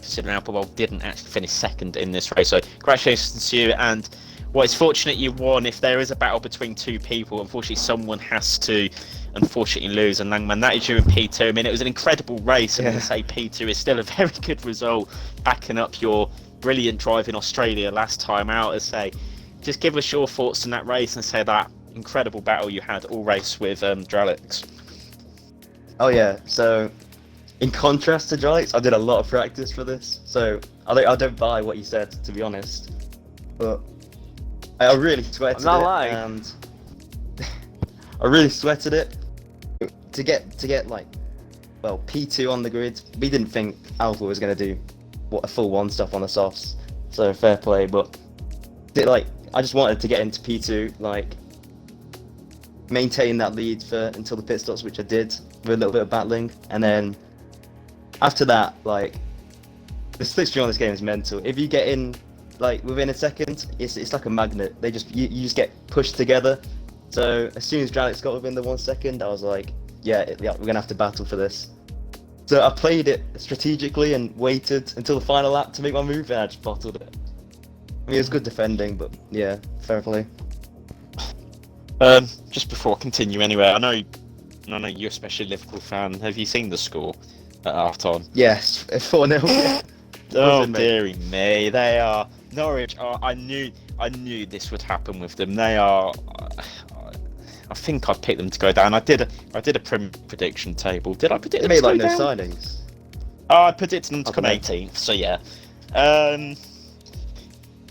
Considering Alphabol didn't actually finish second in this race, so congratulations to you. And it's fortunate you won. If there is a battle between two people, unfortunately someone has to lose, and Langman, that is you in P2. I mean, it was an incredible race, and to say P2 is still a very good result, backing up your brilliant drive in Australia last time out. As say, just give us your thoughts on that race and say that incredible battle you had all race with Dralex. Oh yeah, so in contrast to Dralex, I did a lot of practice for this, so I don't buy what you said, to be honest. But I really sweated it, and I really sweated it to get P2 on the grid. We didn't think Alpha was going to do a full one stop on the softs, so fair play. But I just wanted to get into P2, maintain that lead until the pit stops, which I did with a little bit of battling, and then after that, the slipstream on this game is mental. If you get in within a second, it's like a magnet. You just get pushed together. So as soon as Dralex got within the 1 second, I was like, yeah, we're gonna have to battle for this. So I played it strategically and waited until the final lap to make my move, and I just bottled it. I mean, it was good defending, but yeah, fair play. Just before I continue, anyway, I know you're especially a Liverpool fan. Have you seen the score at half time? Yes, 4-0. Yeah. Oh Wasn't it, mate? dearie me, they are Norwich. I knew this would happen with them. They are. I think I picked them to go down. I did a prediction table. Did I predict They them made to like go no down? signings. Oh, I predicted them to I come don't know. 18th. So yeah.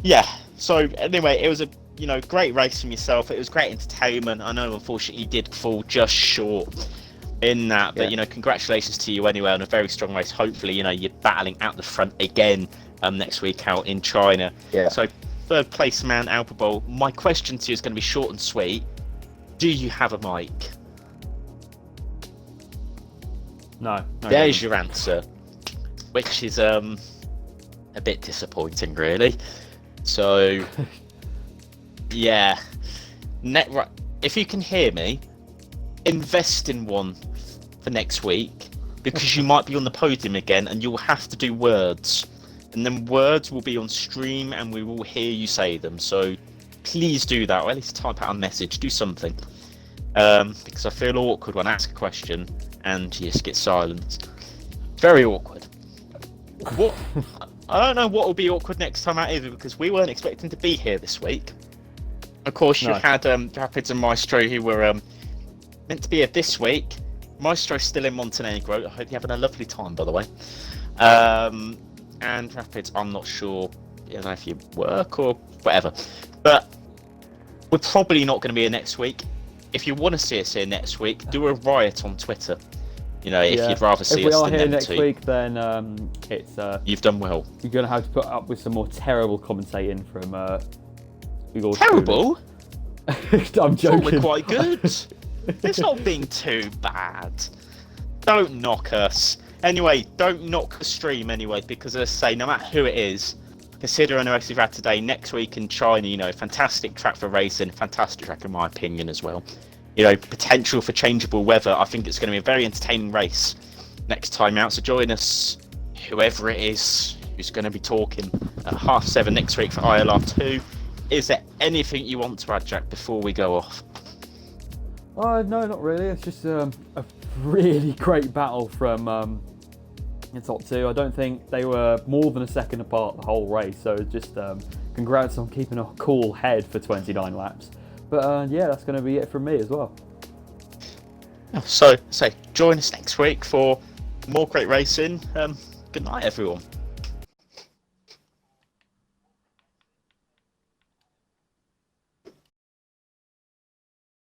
Yeah. So anyway, it was a great race from yourself. It was great entertainment. I know, unfortunately, you did fall just short in that, but Yeah. congratulations to you anyway on a very strong race. Hopefully, you're battling out the front again next week out in China. Yeah. So third place man, Alpha Bowl. My question to you is going to be short and sweet. Do you have a mic? No. There's your answer, which is a bit disappointing, really. So yeah, if you can hear me, invest in one for next week, because you might be on the podium again and you'll have to do words, and then words will be on stream and we will hear you say them. So please do that, or at least type out a message, do something, because I feel awkward when I ask a question and you just get silenced. Very awkward. What? I don't know what will be awkward next time out either, because we weren't expecting to be here this week. Of course, you No. had Rapids and Maestro, who were meant to be here this week. Maestro's still in Montenegro. I hope you're having a lovely time, by the way. And Rapids, I'm not sure, if you work or whatever. But we're probably not going to be here next week. If you want to see us here next week, do a riot on Twitter. If you'd rather see if we us are than here them next two. weit's You've done well. you're gonna have to put up with some more terrible commentating from Igor Terrible? I'm I thought joking. we're quite good. It's not being too bad. Don't knock us. Anyway, don't knock the stream anyway, because as I say, no matter who it is, considering the race we've had today, next week in China, fantastic track for racing, fantastic track in my opinion as well. Potential for changeable weather. I think it's going to be a very entertaining race next time out. So join us, whoever it is who's going to be talking at 7:30 next week for ILR2. Is there anything you want to add, Jack, before we go off? No, not really. It's just a really great battle from the top two. I don't think they were more than a second apart the whole race. So just congrats on keeping a cool head for 29 laps. But yeah, that's going to be it from me as well. So join us next week for more great racing. Good night, everyone.